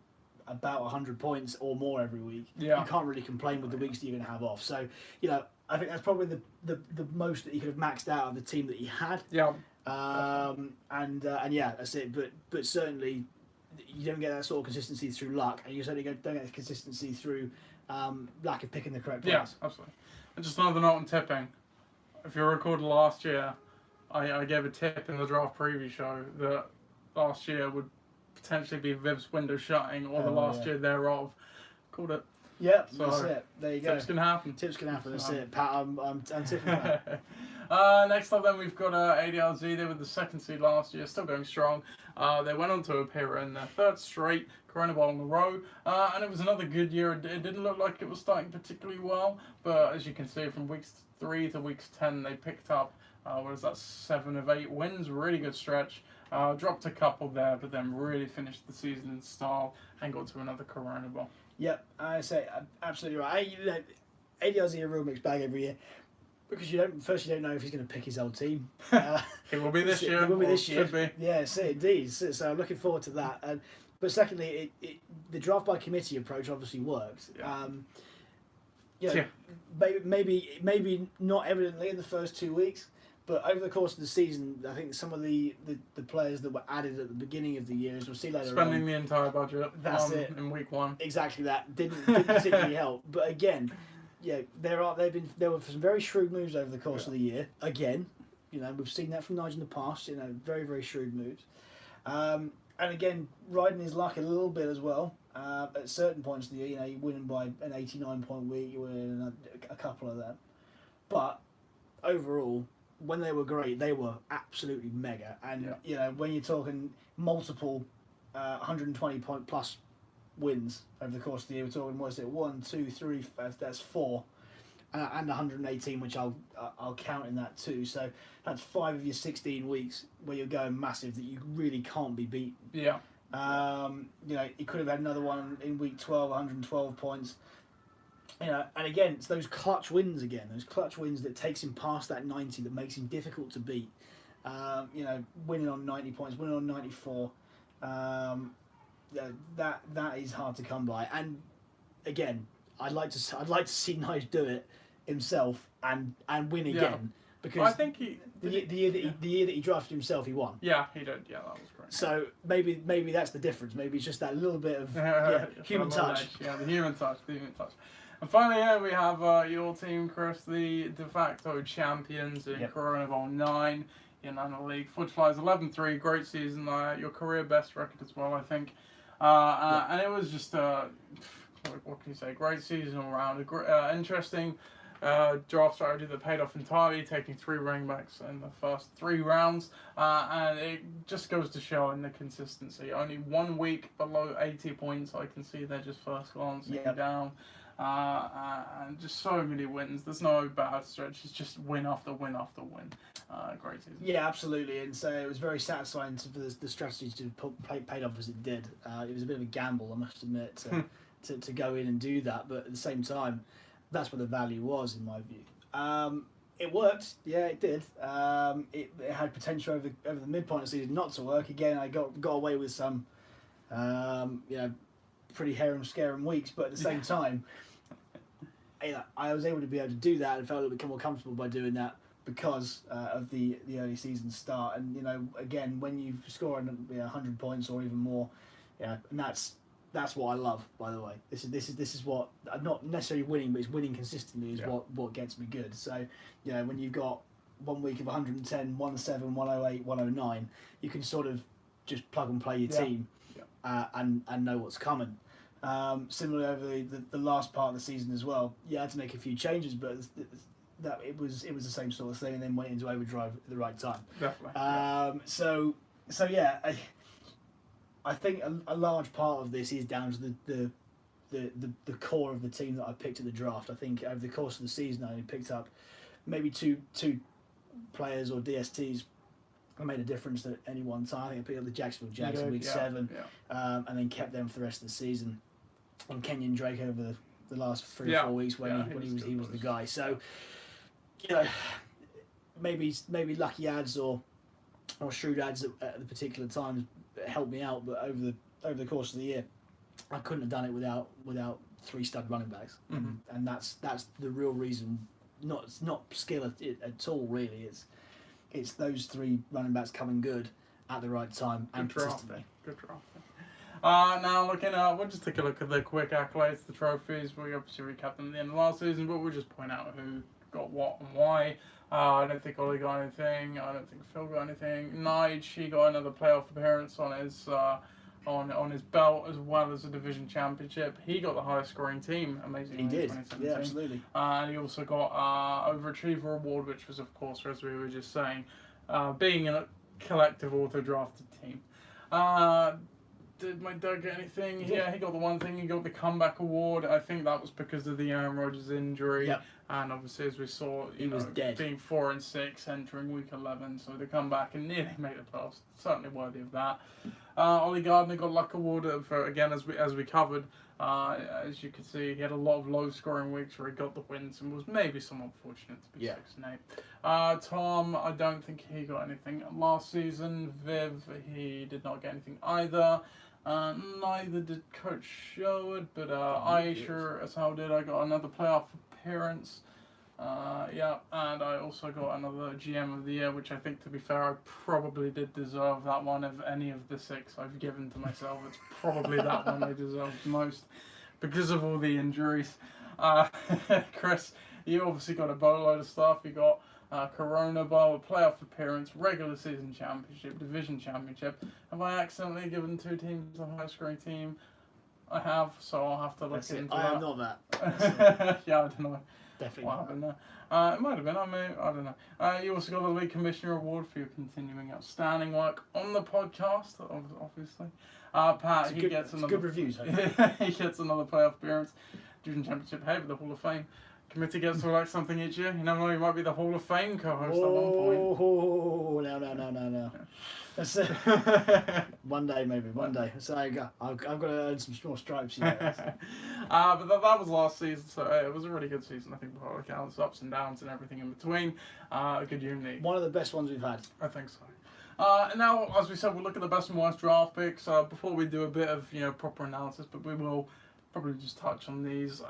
100 points or more every week, you can't really complain with the weeks that you're going to have off. So I think that's probably the most that he could have maxed out of the team that he had. That's it. But certainly you don't get that sort of consistency through luck, and you certainly don't get consistency through lack of picking the correct players. Yeah, absolutely. And just another note on tipping. If you recorded last year, I gave a tip in the draft preview show that last year would potentially be Viv's window shutting, or the last year thereof. Called it. Yep, so that's it. There you go. Tips can happen. That's it. Pat, I'm tipping that. Next up then we've got ADLZ. They were the 2nd seed last year, still going strong. They went on to appear in their 3rd straight Corona Bowl in a row, and it was another good year. It didn't look like it was starting particularly well, but as you can see from weeks 3 to weeks 10, they picked up 7 of 8 wins, really good stretch. Dropped a couple there, but then really finished the season in style and got to another Corona Bowl. Yep, I say absolutely right. ADLZ a real mixed bag every year because you don't know if he's going to pick his old team. It will be this year. It will be this year. Should be. Yeah, indeed. So I'm looking forward to that. But secondly, the draft by committee approach obviously works. Maybe not evidently in the first 2 weeks, but over the course of the season, I think some of the players that were added at the beginning of the year, as we'll see later Spending on, the entire budget in week 1. Exactly that. Didn't particularly help. But again, there were some very shrewd moves over the course of the year. Again, we've seen that from Nigel in the past. Very, very shrewd moves. And again, riding his luck a little bit as well. At certain points of the year, you're winning by an 89-point week, you're winning a couple of them. But overall, when they were great, they were absolutely mega. And when you're talking multiple 120-point plus wins over the course of the year, we're talking 1, 2, 3, that's 4, and 118, which I'll count in that too. So that's 5 of your 16 weeks where you're going massive that you really can't be beaten. Yeah. He could have had another one in week 12, 112 points. And again, it's those clutch wins that takes him past that 90 that makes him difficult to beat. Winning on 90 points, winning on 94, that is hard to come by. And again, I'd like to see Nige do it himself and win again, because I think the year that he drafted himself, he won. Yeah, he did. Yeah, that was great. So maybe that's the difference. Maybe it's just that little bit of human touch. Yeah, the human touch. And finally, we have your team, Chris, the de facto champions in Coronavirus 9 in the League. Fudge Flies 11-3, great season. Your career best record as well, I think. And it was just what can you say? Great season all around. Interesting draft strategy that paid off entirely, taking 3 running backs in the first 3 rounds, and it just goes to show in the consistency. Only 1 week below 80 points. I can see they're just first glancing down. And just so many wins. There's no bad stretch. It's just win after win after win. Great season. Yeah, absolutely. And so it was very satisfying for the strategy to paid off as it did. It was a bit of a gamble, I must admit, to go in and do that. But at the same time, that's where the value was, in my view. It worked. Yeah, it did. It had potential over the midpoint of the season not to work. Again, I got away with some, pretty harem-scaring weeks, but at the same time, I was able to do that and felt a little bit more comfortable by doing that because of the early season start. And again, when you score 100 points or even more, and that's what I love. By the way, this is what, not necessarily winning, but it's winning consistently is what gets me good. So when you've got 1 week of 110, 107, 108, 109, you can sort of just plug and play your team. And know what's coming. Similarly over the last part of the season as well. I had to make a few changes, but that it was the same sort of thing, and then went into overdrive at the right time. Definitely. So I think a large part of this is down to the core of the team that I picked at the draft. I think over the course of the season I only picked up maybe two players or DSTs. I made a difference at any one time. I think I picked up the Jacksonville Jags in week 7, and then kept them for the rest of the season. And Kenyon Drake over the last 3 or 4 weeks when he was the guy. So, maybe lucky ads or shrewd ads at the particular times helped me out. But over the course of the year, I couldn't have done it without 3 stud running backs, and that's the real reason. It's not skill at all, really. It's those 3 running backs coming good at the right time and consistently. Good drafting. Now we'll just take a look at the quick accolades, the trophies. We obviously recapped them at the end of last season, but we'll just point out who got what and why. I don't think Ollie got anything. I don't think Phil got anything. Nige, he got another playoff appearance on his on his belt, as well as a division championship. He got the highest scoring team, amazingly. He did, in 2017. yeah, absolutely. And he also got Overachiever Award, which was, of course, as we were just saying, being in a collective auto-drafted team. Did my Doug get anything? Yeah, he got the one thing. He got the comeback award. I think that was because of the Aaron Rodgers injury. Yep. And obviously, as we saw, he was dead. Being 4-6 entering week 11, so to come back and nearly make the playoffs, certainly worthy of that. Ollie Gardner got luck award for, again, as we covered. As you can see, he had a lot of low-scoring weeks where he got the wins and was maybe somewhat fortunate to be 6-8. Tom, I don't think he got anything last season. Viv, he did not get anything either. Neither did Coach Sherwood, but Aisha as how did. I got another playoff appearance. And I also got another GM of the year, which I think, to be fair, I probably did deserve that one of any of the 6 I've given to myself. It's probably that one I deserved most because of all the injuries. Chris, you obviously got a boatload of stuff. You got Corona Bowl, playoff appearance, regular season championship, division championship. Have I accidentally given 2 teams the highest scoring team? I have, so I'll have to look into that. I am not that. Yeah, I don't know. Definitely what happened there. It might have been. I don't know. You also got the League Commissioner Award for your continuing outstanding work on the podcast, obviously. Pat, he gets another. Good reviews. He gets another playoff appearance, division championship, hey, with the Hall of Fame. Committee gets to elect something each year. You never know, you might be the Hall of Fame co-host at one point. Oh, no. That's it. One day, maybe. One day. So I've got to earn some more stripes. But that was last season, so it was a really good season, I think, by all accounts. Ups and downs and everything in between. A good unity. One of the best ones we've had. I think so. And now, as we said, we'll look at the best and worst draft picks before we do a bit of proper analysis, but we will probably just touch on these.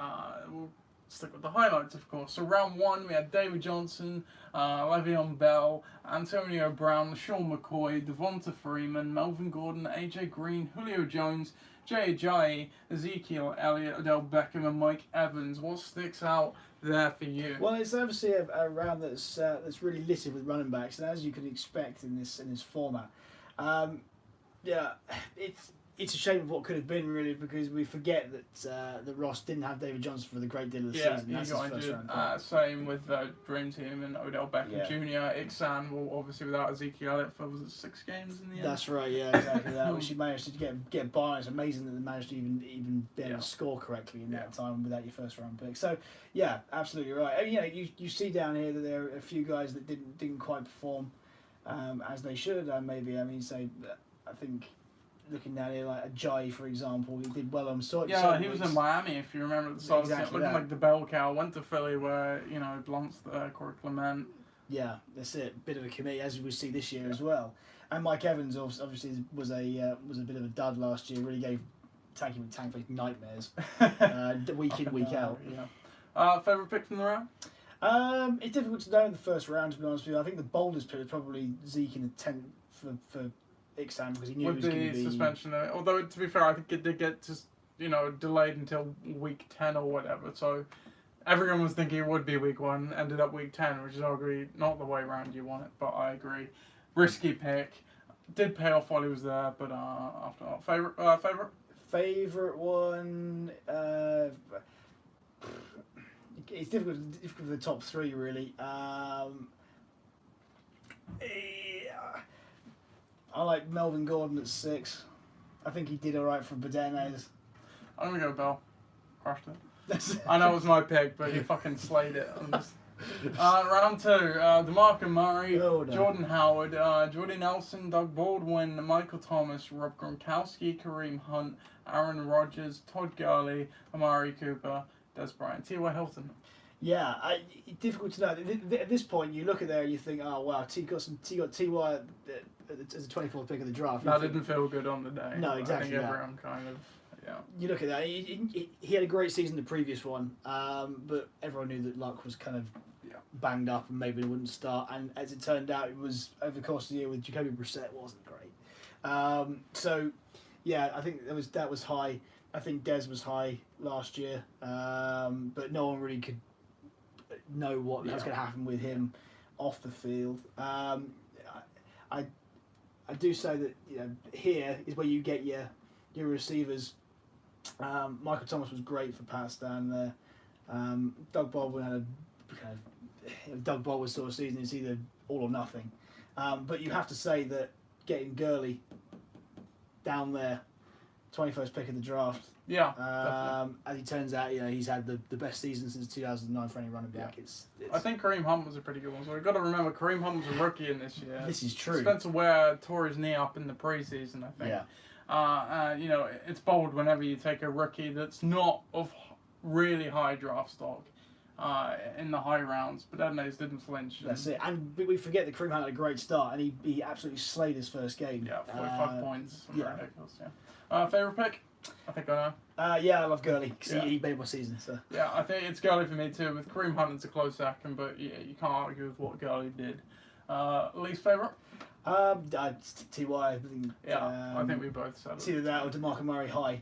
We'll stick with the highlights, of course. So round 1, we had David Johnson, Le'Veon Bell, Antonio Brown, Sean McCoy, Devonta Freeman, Melvin Gordon, AJ Green, Julio Jones, Jay Ajayi, Ezekiel Elliott, Odell Beckham, and Mike Evans. What sticks out there for you? Well, it's obviously a round that's really littered with running backs, and as you can expect in this format, it's a shame of what could have been, really, because we forget that Ross didn't have David Johnson for the great deal of the season. Yeah, That's he got his first injured. Same with Dream Team and Odell Beckham Jr. Ixan, well, obviously without Ezekiel Elliott for, was it 6 games in the end? That's right, yeah, exactly that. Which he managed to get by. It's amazing that they managed to even be able to score correctly in that time without your first round pick. So, yeah, absolutely right. And, you see down here that there are a few guys that didn't quite perform as they should. Maybe, I think. Looking down here, like Ajayi, for example, he did well on sort. Yeah, he was in Miami, if you remember at the start. Exactly looking like the bell cow. Went to Philly, where Blunt's there, Corey Clement. Yeah, that's it. Bit of a committee, as we see this year as well. And Mike Evans obviously was a bit of a dud last year. Really gave Tanky McTankface nightmares, week in, week out. Yeah. Favorite pick from the round? It's difficult to know in the first round, to be honest with you. I think the boldest pick was probably Zeke in the 10th for Ixan, because he knew with it was going to be... suspension. Although, to be fair, I think it did get just, delayed until week 10 or whatever. So everyone was thinking it would be week 1, ended up week 10, which is arguably not the way around you want it, but I agree. Risky pick. Did pay off while he was there, but after that. Favorite? Favorite one... it's difficult for the top 3, really. I like Melvin Gordon at 6. I think he did all right for Badenes. I'm going to go Bell. Crushed it. I know it was my pick, but he fucking slayed it. Round 2. DeMarco Murray, Jordan Howard, Jordy Nelson, Doug Baldwin, Michael Thomas, Rob Gronkowski, Kareem Hunt, Aaron Rodgers, Todd Gurley, Amari Cooper, Des Bryant, T.Y. Hilton. Yeah, difficult to know. At this point, you look at there and you think, oh wow, T got T.Y. as a 24th pick of the draft. That didn't feel good on the day. No, exactly. I think everyone kind of, You look at that. He had a great season the previous one, but everyone knew that Luck was kind of banged up and maybe wouldn't start. And as it turned out, it was over the course of the year with Jacoby Brissett wasn't great. So, yeah, I think that was high. I think Des was high last year, but no one really could know what was going to happen with him off the field. I do say that here is where you get your receivers. Michael Thomas was great for Pat down there. Doug Baldwin had Doug Baldwin sort of season. It's either all or nothing. But you have to say that getting Gurley down there, 21st pick of the draft. Yeah. As it turns out, he's had the best season since 2009 for any running back. Yeah. I think Kareem Hunt was a pretty good one. So we've got to remember Kareem Hunt was a rookie in this year. This is true. Spencer Ware tore his knee up in the preseason, I think. Yeah. It's bold whenever you take a rookie that's not of really high draft stock in the high rounds, but Ednays didn't flinch. That's it. And we forget that Kareem Hunt had a great start, and he absolutely slayed his first game. Yeah, 45 points. Ridiculous, yeah. Favorite pick? I think I know. Yeah, I love Gurley because he made my season. So. Yeah, I think it's Gurley for me too. With Kareem Hunt, it's a close second, but you can't argue with what Gurley did. Least favourite? T.Y. I think we both said it's either that or DeMarco Murray high.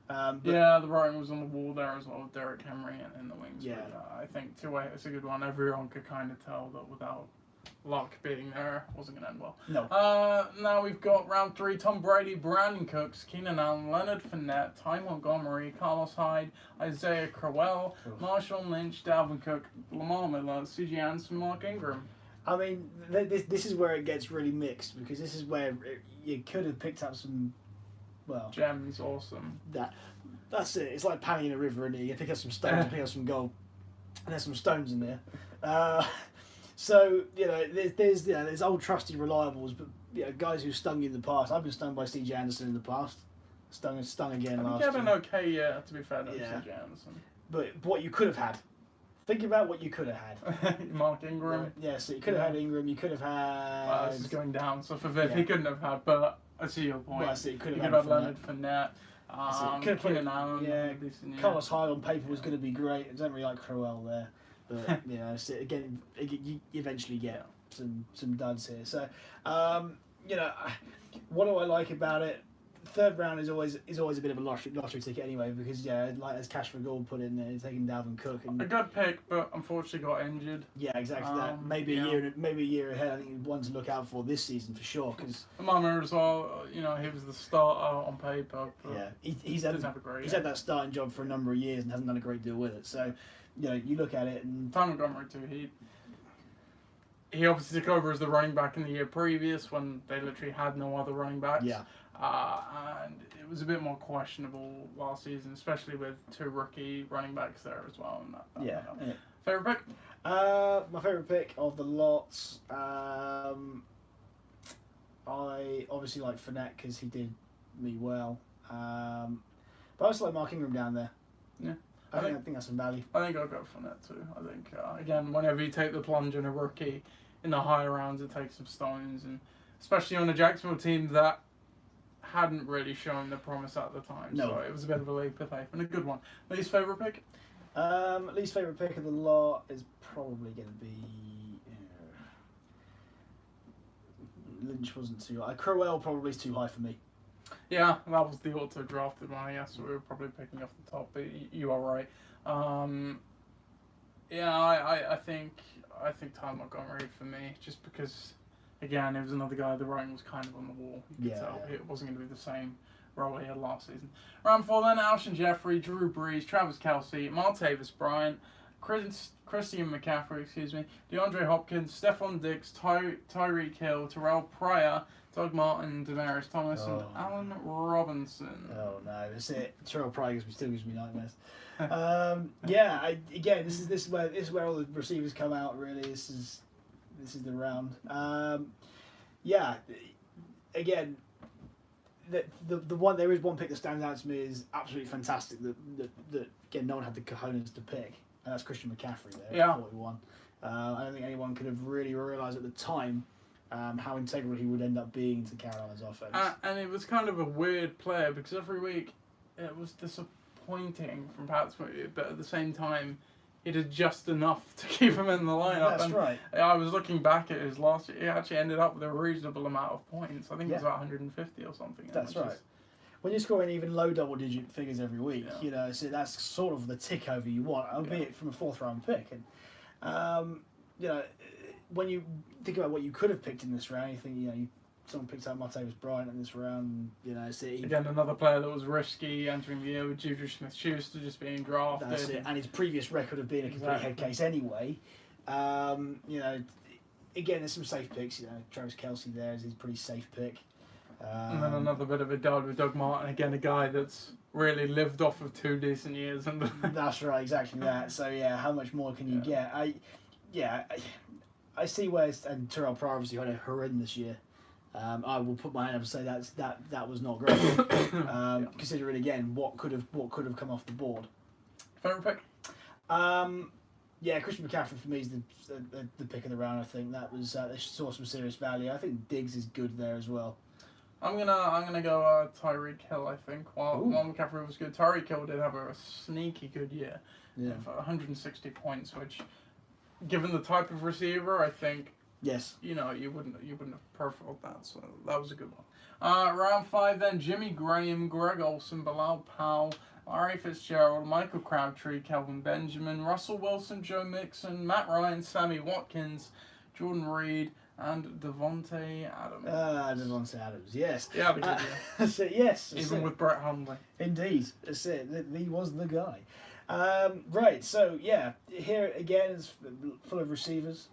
The writing was on the wall there as well with Derrick Henry in the wings. Yeah. But, I think T.Y. is a good one. Everyone could kind of tell that without Luck being there, wasn't going to end well. No. Now we've got round 3, Tom Brady, Brandon Cooks, Keenan Allen, Leonard Fournette, Ty Montgomery, Carlos Hyde, Isaiah Crowell, Marshawn Lynch, Dalvin Cook, Lamar Miller, C.J. Anderson, Mark Ingram. I mean, this is where it gets really mixed, because this is where you could have picked up some, gems, awesome. That's it. It's like paddling in a river, and you pick up some stones, pick up some gold. and there's some stones in there. So there's old trusty reliables, but guys who stung you in the past. I've been stung by C.J. Anderson in the past. Stung again last year. He had an okay year, to be fair to C.J. Anderson. But what you could have had. Think about what you could have had. Mark Ingram. Yeah, so you could have had Ingram. You could have had. This is going down. So for Viv, he couldn't have had. But I see your point. Well, so you could have had Leonard Fournette. Could have put Allen. Yeah, Carlos Hyde on paper was going to be great. I don't really like Crowell there, but so again, you eventually get some duds here. So, what do I like about it? Third round is always a bit of a lottery ticket anyway, because like as Cash for Gold put in there, he's taking Dalvin Cook and a good pick, but unfortunately got injured. Yeah, exactly that. Maybe a year ahead. I think one to look out for this season for sure. Because Mama as well, he was the starter on paper. But he's had that starting job for a number of years and hasn't done a great deal with it. So, you look at it and Ty Montgomery too. He obviously took over as the running back in the year previous when they literally had no other running backs. Yeah. And it was a bit more questionable last season, especially with 2 rookie running backs there as well. And Favorite pick? My favourite pick of the lots, I obviously like Fournette because he did me well. But I also like Mark Ingram down there. Yeah. I think that's some value. I think I'll go Fournette too. I think, again, whenever you take the plunge on a rookie in the higher rounds, it takes some stones. And especially on a Jacksonville team that hadn't really shown the promise at the time. No. So it was a bit of a leap of faith and a good one. Least favourite pick? Least favourite pick of the lot is probably going to be... Lynch wasn't too high. Crowell probably is too high for me. Yeah, that was the auto-drafted one, yeah, so we were probably picking off the top, but you are right. I think Ty Montgomery for me, just because... Again, it was another guy, the writing was kind of on the wall. You could tell it wasn't going to be the same role he had last season. Round 4 then, Alshon Jeffrey, Drew Brees, Travis Kelce, Martavis Bryant, Christian McCaffrey, DeAndre Hopkins, Stephon Diggs, Tyreek Hill, Terrell Pryor, Doug Martin, Demaryius Thomas, and Allen Robinson. Oh no, that's it. Terrell Pryor still gives me nightmares. This is where all the receivers come out. Really, this is the round. Again, the one there is one pick that stands out to me is absolutely fantastic. That again, no one had the cojones to pick, and that's Christian McCaffrey there at 41. I don't think anyone could have really realised at the time how integral he would end up being to Carolina's offense. And it was kind of a weird player because every week it was disappointing from Pat's point of view, but at the same time, he did just enough to keep him in the lineup. That's right. I was looking back at his last year. He actually ended up with a reasonable amount of points. I think it was about 150 or something. That's right. When you're scoring even low double-digit figures every week, so that's sort of the tick over you want, albeit from a 4th-round pick. And when you think about what you could have picked in this round, you think someone picked up Martavis Bryant in this round. Again, another player that was risky entering the year with Juju Smith-Schuster just being drafted. That's it. And his previous record of being a complete head case anyway. Again, there's some safe picks. Travis Kelce there is a pretty safe pick. And then another bit of a dud with Doug Martin. Again, a guy that's really lived off of 2 decent years. That's right, exactly that. So how much more can you get? I see where and Terrell Pryor obviously had a horrendous year. I will put my hand up and say that was not great. Considering again what could have come off the board. Favorite pick? Christian McCaffrey for me is the pick of the round. I think that was they saw some serious value. I think Diggs is good there as well. I'm gonna go Tyreek Hill. I think while McCaffrey was good, Tyreek Hill did have a sneaky good year. Yeah, for 160 points, which, given the type of receiver, I think. Yes. You wouldn't have profiled that, so that was a good one. Round 5 then, Jimmy Graham, Greg Olsen, Bilal Powell, Larry Fitzgerald, Michael Crabtree, Kelvin Benjamin, Russell Wilson, Joe Mixon, Matt Ryan, Sammy Watkins, Jordan Reed, and Devontae Adams. Devontae Adams, yes. Yeah, that's it, yes. Even with Brett Hundley. Indeed, that's it. He was the guy. Right, so here again is full of receivers.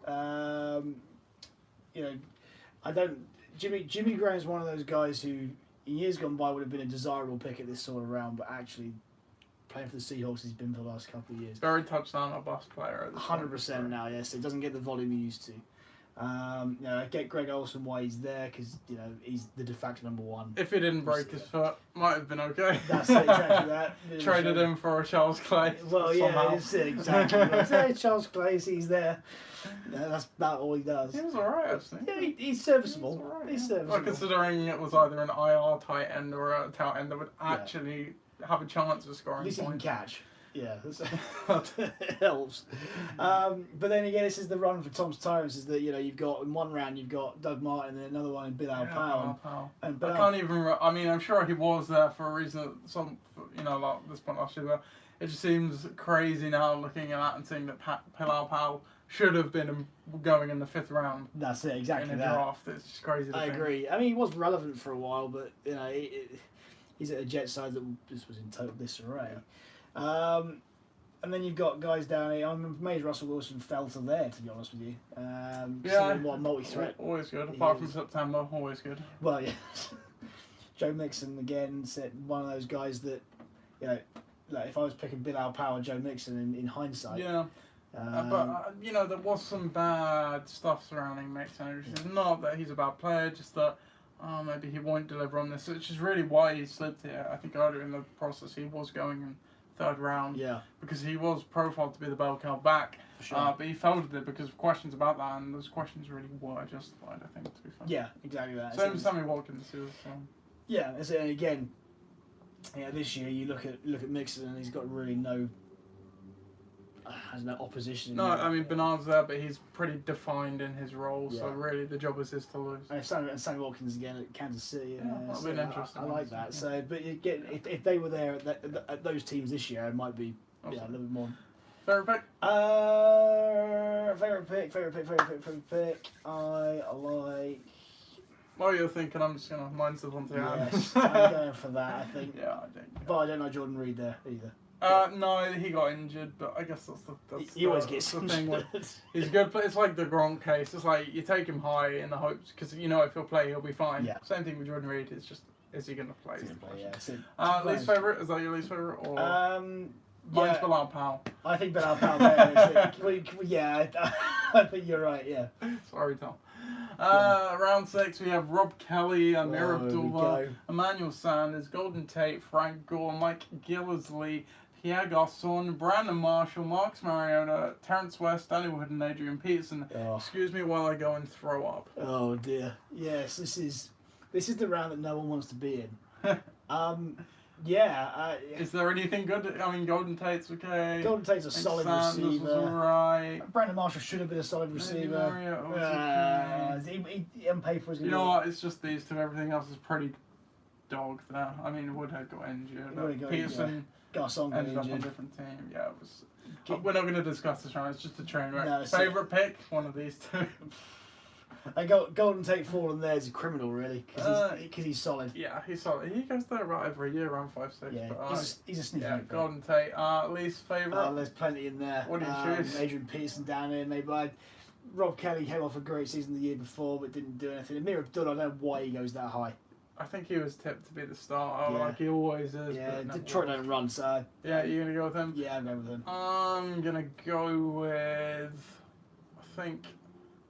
Jimmy Graham's one of those guys who in years gone by would have been a desirable pick at this sort of round, but actually playing for the Seahawks as he's been for the last couple of years. Very touchdown or bust player. 100% now, yes. He doesn't get the volume he used to. I get Greg Olsen why he's there because he's the de facto number one. If he didn't break his foot, might have been okay. That's it, exactly that. Traded him for a Charles Clay. Well, somehow. yeah, it's it, exactly. Hey, Charles Clay, he's there. That's about all he does. He was alright, actually. Yeah, he's serviceable. He's serviceable. Well, considering it was either an IR tight end or a tail end that would actually have a chance of scoring At least points. he can catch. Yeah, it helps. But then again, this is the run for Tom's Tyrants. Is that you've got in one round you've got Doug Martin and then another one in Bilal Powell. And I can't even. I mean, I'm sure he was there for a reason. Like this point last year. But it just seems crazy now looking at that and seeing that Bilal Powell should have been going in the 5th round. That's it, exactly. In a draft, it's just crazy. I agree. I mean, he was relevant for a while, but he's at a Jet side that just was in total disarray. And then you've got guys down here. I'm amazed Russell Wilson fell to there, to be honest with you. Multi-threat. Always good. Apart from September, always good. Well, yeah. Joe Mixon, again, said one of those guys that, like if I was picking Bilal Powell and Joe Mixon in hindsight. Yeah. But there was some bad stuff surrounding Mixon. It's not that he's a bad player, just that maybe he won't deliver on this, which is really why he slipped here. I think earlier in the process he was going in 3rd round. Yeah. Because he was profiled to be the bell cow back. Sure. But he folded it because of questions about that, and those questions really were justified, I think, to be fair. Yeah, exactly that. Same as Sammy Watkins. Yeah, and again, this year you look at Mixon and he's got really has no opposition. No, I mean Bernard's there, but he's pretty defined in his role. Yeah. So really, the job is his to lose. And Sammy Watkins again at Kansas City. That'll be an interesting. I like that. So, but again, if they were there at those teams this year, it might be a little bit more. Favorite pick? Favorite pick. I like. While you're thinking, I'm just gonna mine's the one to Yes, I'm going for that. I think. Yeah, I think. But I don't know Jordan Reed there either. No, he got injured, but I guess that's he always gets the thing. He's good, but it's like the Gronk case. It's like you take him high in the hopes because if he'll play, he'll be fine. Yeah. Same thing with Jordan Reed. It's just is he going to play? Least favorite? Is that your least favorite? Or mine's Bilal Powell. I think Bilal Powell better. Yeah, I think you're right. Yeah. Sorry, Tom. Round 6, we have Rob Kelly, Amir Abdullah, Emmanuel Sanders, Golden Tate, Frank Gore, Mike Gillisley, Pierre Garçon, Brandon Marshall, Marcus Mariota, Terrence West, Danny Wood, and Adrian Peterson. Oh. Excuse me while I go and throw up. Oh dear. Yes, this is the round that no one wants to be in. Is there anything good? I mean, Golden Tate's okay. Golden Tate's a solid Sanders receiver. Was right. Brandon Marshall should have been a solid receiver. On paper, was what? It's just these two. Everything else is pretty dog there. I mean, Woodhead got injured. Peterson Garçon ended up on a different team. Yeah, it was. We're not going to discuss this round. It's just a train wreck. No, Favorite pick? One of these two. I got Golden Tate falling there is a criminal, really, because he's solid. Yeah, he's solid. He goes there right every year, around 5-6. Yeah, he's a sneaky. Yeah, Golden Tate. Least favourite? There's plenty in there. What do you choose? Adrian Peterson down here, maybe. Rob Kelly came off a great season the year before, but didn't do anything. Amir Abdullah, I don't know why he goes that high. I think he was tipped to be the starter, like he always is. Yeah, Detroit don't run, so. Yeah, you're gonna go with him? Yeah, I'm going with him. I'm gonna go with. I think.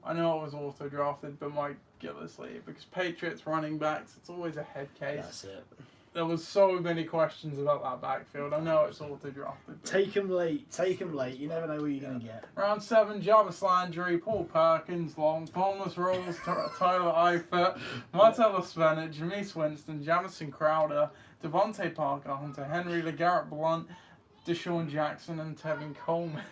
I know it was auto drafted, but Mike Gillisley, because Patriots running backs, it's always a head case. That's it. There was so many questions about that backfield. I know it's auto drafted. Take them late. You never know who you're going to get. Round 7, Jarvis Landry, Paul Perkins, Long, Thomas Rawls, Tyler Eifert, Martellus Bennett, Jameis Winston, Jamison Crowder, Devontae Parker, Hunter Henry, LeGarrette Blunt, Deshaun Jackson, and Tevin Coleman.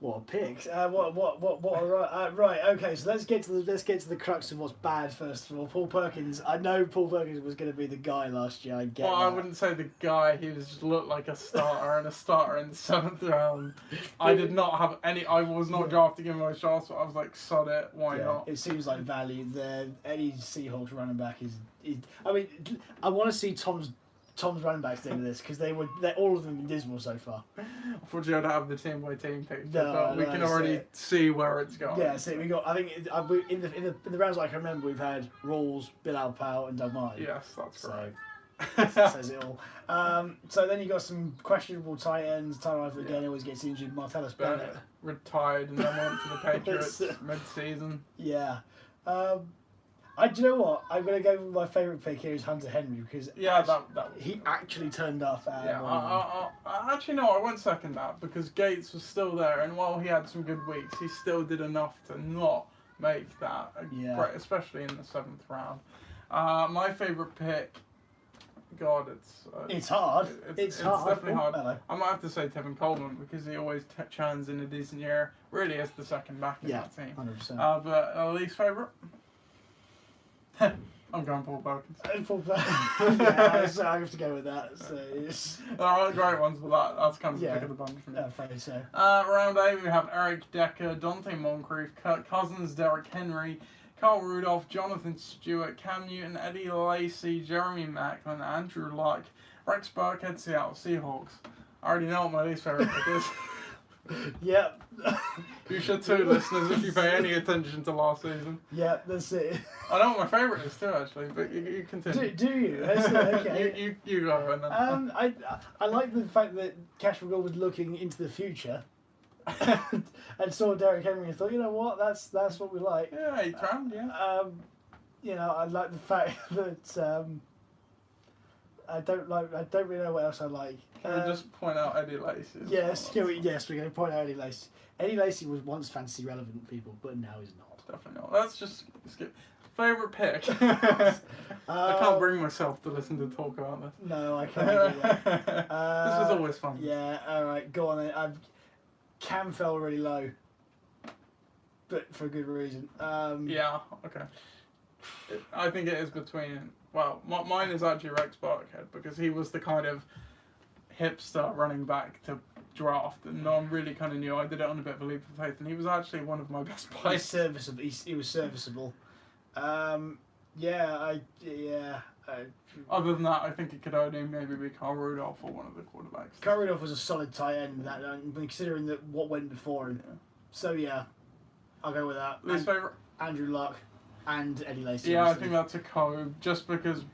What a pick! Right. Okay, so let's get to the crux of what's bad first of all. Paul Perkins. I know Paul Perkins was going to be the guy last year. I get. Well, that. I wouldn't say the guy. He just looked like a starter and a starter in the 7th round. I did not have any. I was not drafting him in my shots, but I was like, sod it. Why not? It seems like value there. Any Seahawks running back is. I mean, I want to see Tom's running backs at the end of this because all of them have been dismal so far. Unfortunately, I don't have the team by team picture, but we can already see where it's going. Yeah, so we got. I think in the rounds I can remember, we've had Rawls, Bilal Powell, and Doug Martin. Yes, that's correct. Says it all. So then you got some questionable tight ends. Tyler Eifert again always gets injured. Martellus Bennett retired and then went to the Patriots mid-season. Yeah. Do you know what? I'm going to go with my favourite pick here is Hunter Henry because he actually turned up. Actually, no, I won't second that because Gates was still there, and while he had some good weeks, he still did enough to not make that great, especially in the 7th round. My favourite pick, God, it's hard. It's hard. Definitely hard. I might have to say Tevin Coleman because he always churns in a decent year. Really is the second back in that team. 100%. But least favourite. I'm going Paul Perkins. So I have to go with that. So there are great ones, but that's kind of the pick of the bunch for me. Fairly so. Round 8, we have Eric Decker, Dante Moncrief, Kirk Cousins, Derrick Henry, Carl Rudolph, Jonathan Stewart, Cam Newton, Eddie Lacy, Jeremy Macklin, Andrew Luck, Rex Burkhead, Seattle Seahawks. I already know what my least favourite pick is. Yep. You should too, listeners, if you pay any attention to last season. Yeah, that's it. I know what my favourite is too, actually, but you continue. Do you? That's it, okay. you go and then. I like the fact that Cash McGill was looking into the future and saw Derrick Henry and thought, you know what, that's what we like. Yeah, 8th round, yeah. I like the fact that I don't really know what else I like. Can we just point out Eddie Lacy? Yes, we're going to point out Eddie Lacy. Eddie Lacy was once fantasy relevant, people, but now he's not. Definitely not. Let's just skip. Favourite pick? I can't bring myself to listen to talk about this. No, I can't do that. This is always fun. Yeah, alright, go on then. Cam fell really low, but for a good reason. Yeah, okay. I think it is between... Well, mine is actually Rex Burkhead because he was the kind of hipster running back to draft, and no one really kind of knew. I did it on a bit of a leap of faith, and he was actually one of my best players. He was serviceable. Other than that, I think it could only maybe be Carl Rudolph or one of the quarterbacks. Carl Rudolph was a solid tight end, considering that what went before him. Yeah. So yeah, I'll go with that. Least favourite? Andrew Luck and Eddie Lacy. Yeah, I think that's a Cove, just because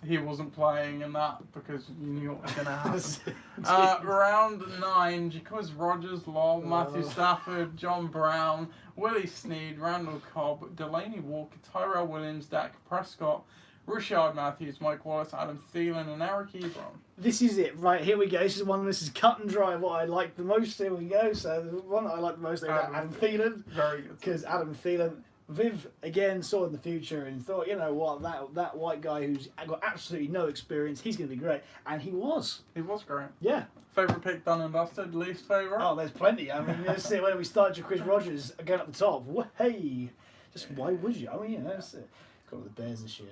he wasn't playing and that, because you knew what was going to happen. Round 9, Jacquizz Rodgers, lol, Matthew Stafford, John Brown, Willie Snead, Randall Cobb, Delaney Walker, Tyrell Williams, Dak Prescott, Rashard Matthews, Mike Wallace, Adam Thielen, and Eric Ebron. This is it, right, here we go. This is cut and dry what I like the most. Here we go. So the one that I like the most is Adam Thielen. Very good. Because Adam Thielen... Viv again saw in the future and thought, you know what, that white guy who's got absolutely no experience, he's going to be great, and he was. He was great. Yeah. Favourite pick done and dusted. Least favourite. Oh, there's plenty. I mean, let's see when we start Jacquizz Rodgers again at the top. Hey, just why would you? I mean, that's it. Got the Bears this year.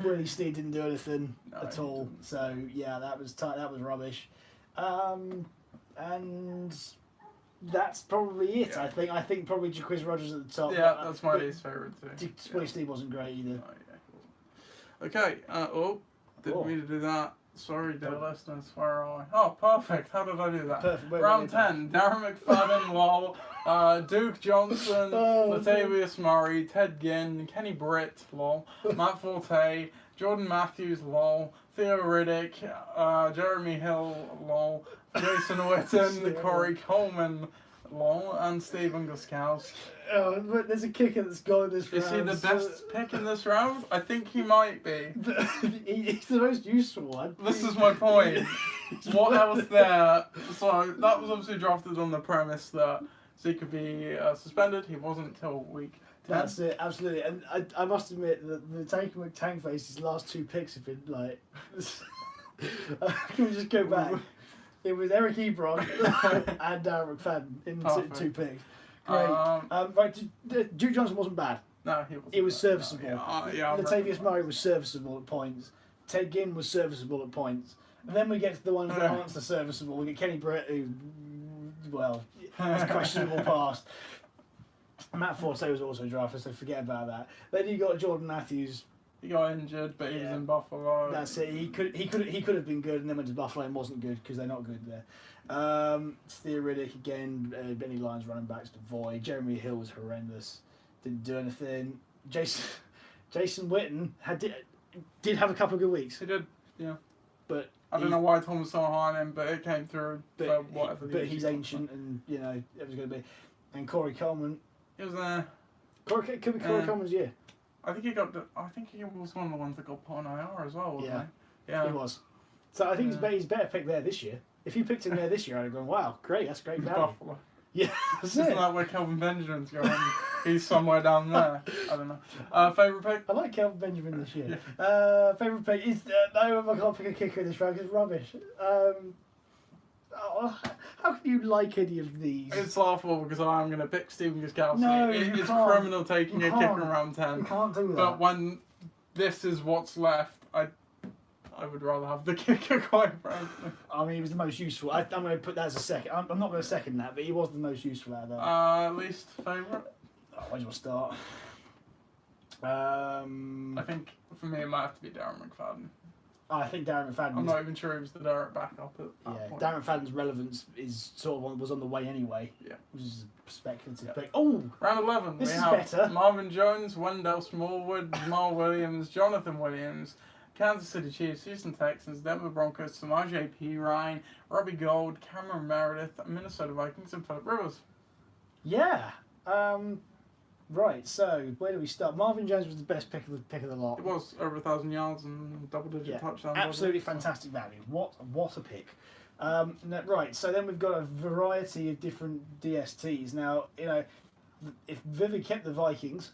Willie Snead didn't do anything at all. So yeah, that was rubbish. And. That's probably it. Yeah. I think probably Jacquizz Rodgers at the top. Yeah, that's my least favourite too. Willie Snead wasn't great either. Oh, yeah, okay. Didn't mean to do that. Sorry, dear listeners. Where am I? Oh, perfect. How did I do that? Perfect. Round 10. Darren McFadden, lol. Duke Johnson, Latavius Murray, Ted Ginn, Kenny Britt, lol. Matt Forte, Jordan Matthews, lol. Theo Riddick, Jeremy Hill, lol. Jason Witten, Corey Coleman, lol, and Stephen Gostkowski. Oh, but there's a kicker that's gone this round. Is he the best pick in this round? I think he might be. He's the most useful one. This is my point. What else there? So that was obviously drafted on the premise that Zeke could be suspended. He wasn't until week 10. That's it, absolutely. And I must admit that the Tank McTankface's last 2 picks have been like... Can we just go back? It was Eric Ebron and Darren McFadden in 2 picks. Great. Right, Duke Johnson wasn't bad. No, he wasn't. It was serviceable. Yeah, Latavius Murray was serviceable at points. Ted Ginn was serviceable at points. And then we get to the ones that aren't so serviceable. We get Kenny Britt, who, well, has questionable past. Matt Forte was also drafted, so forget about that. Then you got Jordan Matthews. He got injured, but he was in Buffalo. That's it. He could have been good, and then went to Buffalo and wasn't good because they're not good there. Theo Riddick again. Benny Lyons running backs to void. Jeremy Hill was horrendous. Didn't do anything. Jason Witten did have a couple of good weeks. He did, yeah. But I don't know why Tom was so high on him, but it came through for whatever. But he's ancient, and you know it was going to be. And Corey Coleman. He was there. Could be Corey Coleman's year. I think he was one of the ones that got put on IR as well, wasn't he? Yeah, he was. So I think he's better picked there this year. If you picked him there this year, I'd have gone, wow, great, that's great value. Buffalo. Yeah, that's Isn't it. that where Kelvin Benjamin's going? He's somewhere down there. I don't know. Favourite pick? I like Kelvin Benjamin this year. Yeah. Favourite pick is no, I can't pick a kicker in this round because it's rubbish. How can you like any of these? It's laughable because I'm going to pick Stephen Gostkowski. No, It's criminal taking a kicker in round 10. You can't do that. But when this is what's left, I would rather have the kicker, quite frankly. I mean, he was the most useful. I'm going to put that as a second. I'm not going to second that, but he was the most useful out of that. Least favourite? Oh, where do I start? I think for me it might have to be Darren McFadden. I think Darren McFadden. I'm not even sure he was the direct backup at that point. Darren McFadden's relevance is was on the way anyway. Yeah, which is a speculative pick. Oh, round 11. This we is have better. Marvin Jones, Wendell Smallwood, Jamal Williams, Jonathan Williams, Kansas City Chiefs, Houston Texans, Denver Broncos, Samaje P. Ryan, Robbie Gould, Cameron Meredith, Minnesota Vikings, and Philip Rivers. Yeah. Right. So where do we start? Marvin Jones was the best pick of the lot. It was over 1,000 yards and double-digit touchdowns. Absolutely fantastic value. What a pick. Right. So then we've got a variety of different DSTs. Now if Vivi kept the Vikings,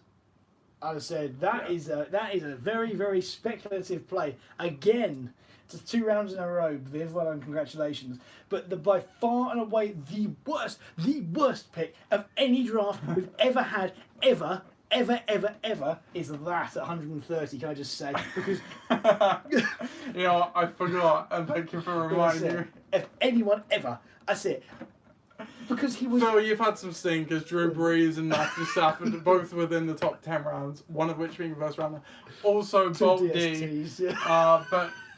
I'd have said that is a very, very speculative play. Again, it's 2 rounds in a row, Viv. Well done, congratulations. But by far and away the worst pick of any draft we've ever had, ever, is that at 130. Can I just say? Because I forgot, and thank you for reminding me. If anyone ever, that's it. Because he was. So you've had some stinkers, Drew Brees and Matthew Stafford, both within the top 10 rounds. One of which being the first rounder. Also, Bolt D.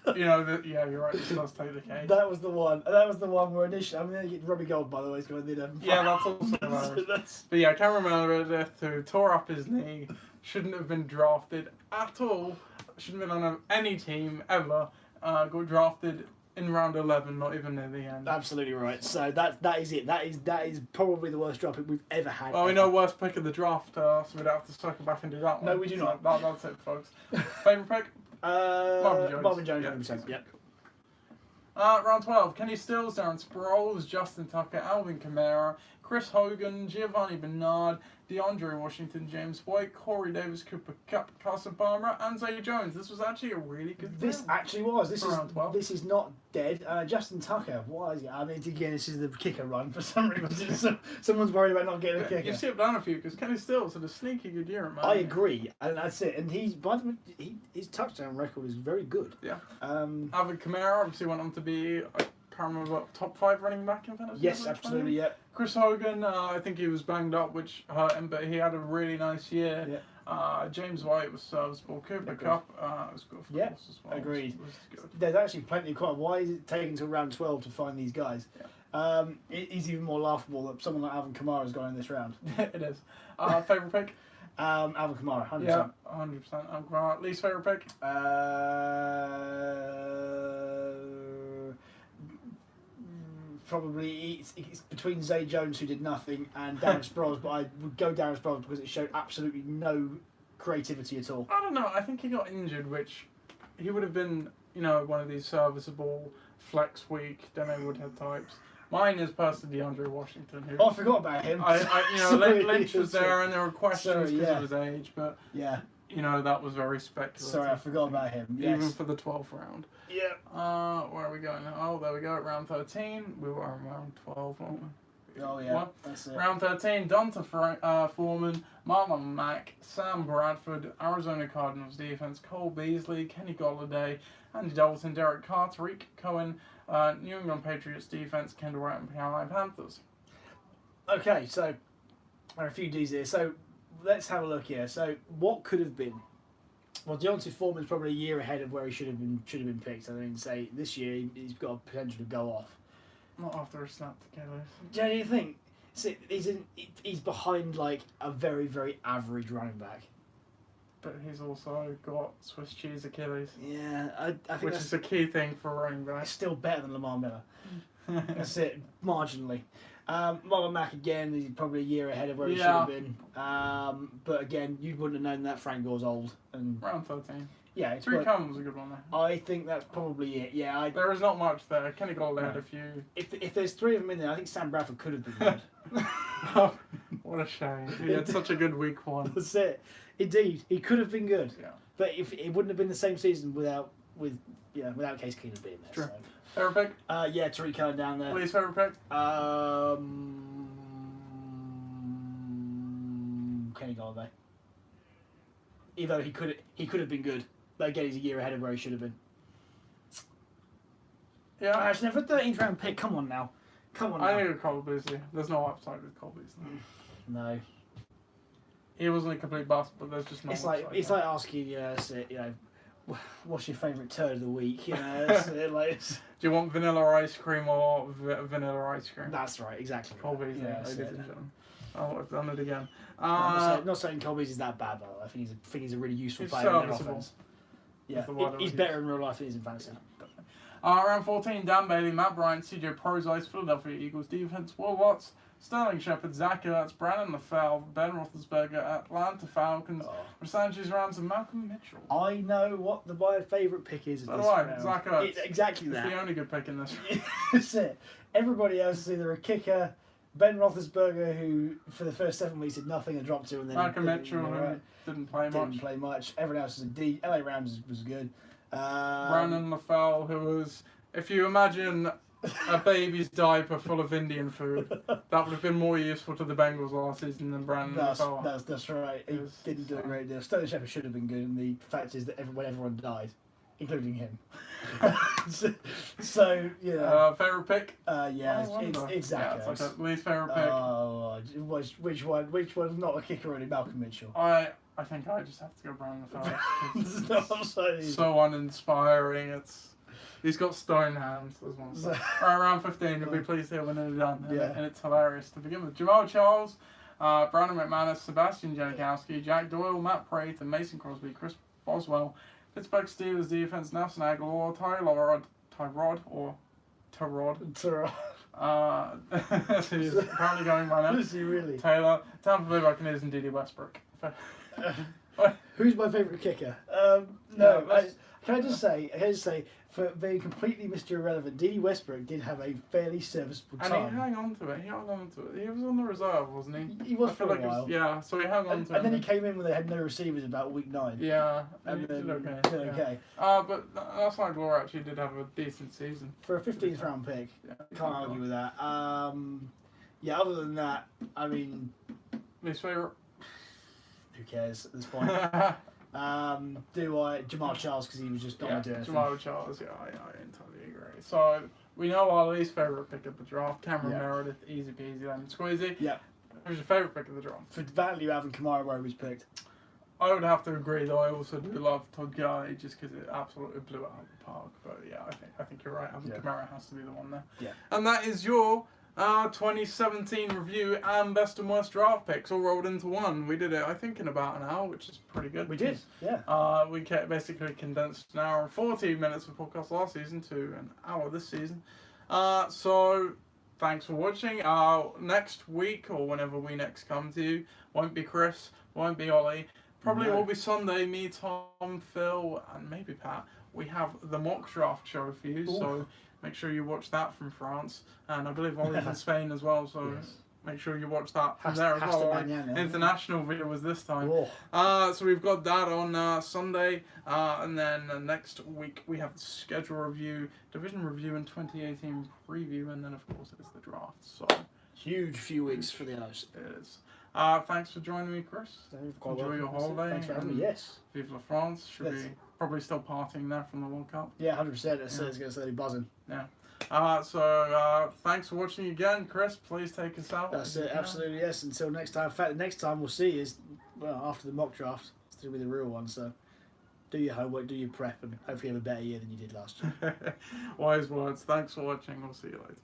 But you're right. This does take the cake. That was the one. That was the one where initially. I'm going to get Robbie Gould, by the way. He's going to need Yeah, that's also hilarious. But yeah, Cameron Meredith, who tore up his knee, shouldn't have been drafted at all. Shouldn't have been on any team ever. Got drafted in round 11, not even near the end. Absolutely right. So that is it. That is probably the worst draft pick we've ever had. Well, we know worst pick of the draft, so we don't have to circle back and do that one. No, we do not. That's it, folks. Favourite pick? Marvin Jones, 100%. Yep. Round 12. Kenny Stills, Darren Sproles, Justin Tucker, Alvin Kamara, Chris Hogan, Giovanni Bernard, DeAndre Washington, James White, Corey Davis, Cooper Kupp, Carson Palmer, and Zay Jones. This was actually a really good This actually was. This is not dead. Justin Tucker, why is it? I mean, again, this is the kicker run for some reason. Someone's worried about not getting a kicker. You've skipped down a few because Kenny Stills had a sneaky good year, man. I agree, and that's it. And his touchdown record is very good. Yeah. Alvin Kamara obviously went on to be, I can't remember what, top 5 running back in fantasy. Yes, absolutely, yeah. Chris Hogan, I think he was banged up, which hurt him, but he had a really nice year. Yeah. James White was serviceable. Cooper Kupp was good for us as well. Agreed. Was good. There's actually plenty of quite. Why is it taking until round 12 to find these guys? Yeah. It is even more laughable that someone like Alvin Kamara has gone in this round. It is. Favourite pick? Alvin Kamara, 100%. Yeah, 100%. Alvin Kamara. Least favourite pick? Probably it's between Zay Jones, who did nothing, and Darren Sproles, but I would go Darren Sproles because it showed absolutely no creativity at all. I don't know. I think he got injured, which he would have been, one of these serviceable flex week Demo Woodhead types. Mine is personally DeAndre Washington. Who, I forgot about him. Lynch was there, and there were questions because of his age, but that was very speculative. Sorry, I forgot about him. Yes. Even for the 12th round. Yeah. Where are we going now? Oh, there we go. At round 13. We were on round 12, weren't we? Oh, yeah. That's it. Round 13. Donta Foreman, Marlon Mack, Sam Bradford, Arizona Cardinals defense, Cole Beasley, Kenny Golladay, Andy Dalton, Derek Carr, Tariq Cohen, New England Patriots defense, Kendall Wright, and Carolina Panthers. Okay, so there are a few Ds here. So let's have a look here. So what could have been? Well, Deontay Foreman's probably a year ahead of where he should have been picked. I mean, say this year he's got a potential to go off. Not after a snap together. Do you think? So he's behind like a very, very average running back. but he's also got Swiss cheese Achilles. Yeah, I think which is a key thing for running back. It's still better than Lamar Miller. That's it, marginally. Marlon Mack again, he's probably a year ahead of where he should have been. But again, you wouldn't have known that Frank Gore's old. And round 13. Yeah, it's Tariq Cohen was a good one there. I think that's probably it. Yeah, there is not much there. Kenny Golladay had a few. If there's three of them in there, I think Sam Bradford could have been good. Oh, what a shame. He had such a good week one. That's it. Indeed, he could have been good. Yeah. But if it wouldn't have been the same season without Case Keenum being there. True. So. Favorite pick? Yeah, Tariq Cohen down there. Least favorite pick? Kenny Golladay. Even though he could have been good, but again he's a year ahead of where he should have been. Yeah, actually, for a 13th round pick, come on now. I think it's Cole Beasley. There's no upside with Cole Beasley. No. He wasn't a complete bust, but there's just no. It's like asking what's your favourite turd of the week? You know, it's, do you want vanilla ice cream or vanilla ice cream? That's right, exactly. Cole Beasley, ladies and gentlemen. Oh, I've done it again. Not saying Cole Beasley is that bad, though. I think he's a really useful player in their offense. Yeah, he's better in real life than he is in fantasy. Round 14, Dan Bailey, Matt Bryant, CJ Prozise, Philadelphia Eagles defense, Will Watts, Sterling Shepard, Zach Ertz, Brandon LaFell, Ben Roethlisberger, Atlanta Falcons, Sanchez Rams, and Malcolm Mitchell. I know what my favourite pick is. So do I, Zach Ertz. Exactly that. It's the only good pick in this. That's it. Everybody else is either a kicker, Ben Roethlisberger, who for the first 7 weeks did nothing and dropped 2, and then Malcolm Mitchell, who didn't play much. Everyone else is a D. LA Rams was good. Brandon LaFell, who was, if you imagine a baby's diaper full of Indian food, that would have been more useful to the Bengals last season than Brandon LaFell. That's right. He didn't do a great deal. Sterling Shepard should have been good, and the fact is that everyone died, including him. so yeah. Favourite pick? It's Zach. Yeah, it's like a least favourite pick. Oh, which one's not a kicker? Only Malcolm Mitchell. I think I just have to go Brandon LaFell. It's so uninspiring. He's got stone hands, as one says. Round 15, you'll be pleased to hear when they're done. Yeah. And it's hilarious. To begin with, Jamal Charles, Brandon McManus, Sebastian Janikowski, Jack Doyle, Matt Prater, Mason Crosby, Chris Boswell, Pittsburgh Steelers defense, Nelson Aguilar, Tyrod. He's apparently going by now. Is he really? Taylor, Tampa Bay Buccaneers, and Dede Westbrook. Who's my favourite kicker? Can I just say, for being completely Mr. Irrelevant, Dede Westbrook did have a fairly serviceable time. And he hung on to it. He was on the reserve, wasn't he? He was for a while. So he hung on to it. And then he came in when they had no receivers about week 9. Yeah. And then did okay. But that's like Laura actually did have a decent season. For a 15th round pick. Can't argue with that. Other than that, I mean... Least favourite? Who cares at this point? Jamal Charles, because he was just not going to do anything. Jamal Charles, I entirely agree. So we know our least favourite pick of the draft, Cameron Meredith, easy peasy lemon squeezy. Yeah. Who's your favourite pick of the draft? For value, Alvin Kamara, where he was picked. I would have to agree, though. I also do love Todd Gurley just because it absolutely blew it out of the park. But yeah, I think you're right. Alvin Kamara has to be the one there. Yeah. And that is your 2017 review and best and worst draft picks all rolled into one. We did it, I think, in about an hour, which is pretty good. We did, yeah. We basically condensed an hour and 14 minutes of podcast last season to an hour this season. So thanks for watching. Next week, or whenever we next come to you, won't be Chris, won't be Ollie. Probably will be Sunday, me, Tom, Phil, and maybe Pat. We have the mock draft show for you, so make sure you watch that from France. And I believe Ollie's in Spain as well, so make sure you watch that from there as well. International viewers this time. So we've got that on Sunday. And then next week we have the schedule review, division review, and 2018 preview. And then, of course, it's the draft. So huge few weeks for the others. It is. Thanks for joining me, Chris. Enjoy your holiday. Thanks for having me. Yes. Vive la France. Should be probably still partying there from the World Cup. Yeah, 100%. It's going to stay buzzing. Yeah. Thanks for watching again, Chris. Please take us out. That's it. Absolutely, yes. Until next time. In fact, the next time we'll see is after the mock draft. It's going to be the real one. So do your homework, do your prep, and hopefully have a better year than you did last year. Wise words. Thanks for watching. We'll see you later.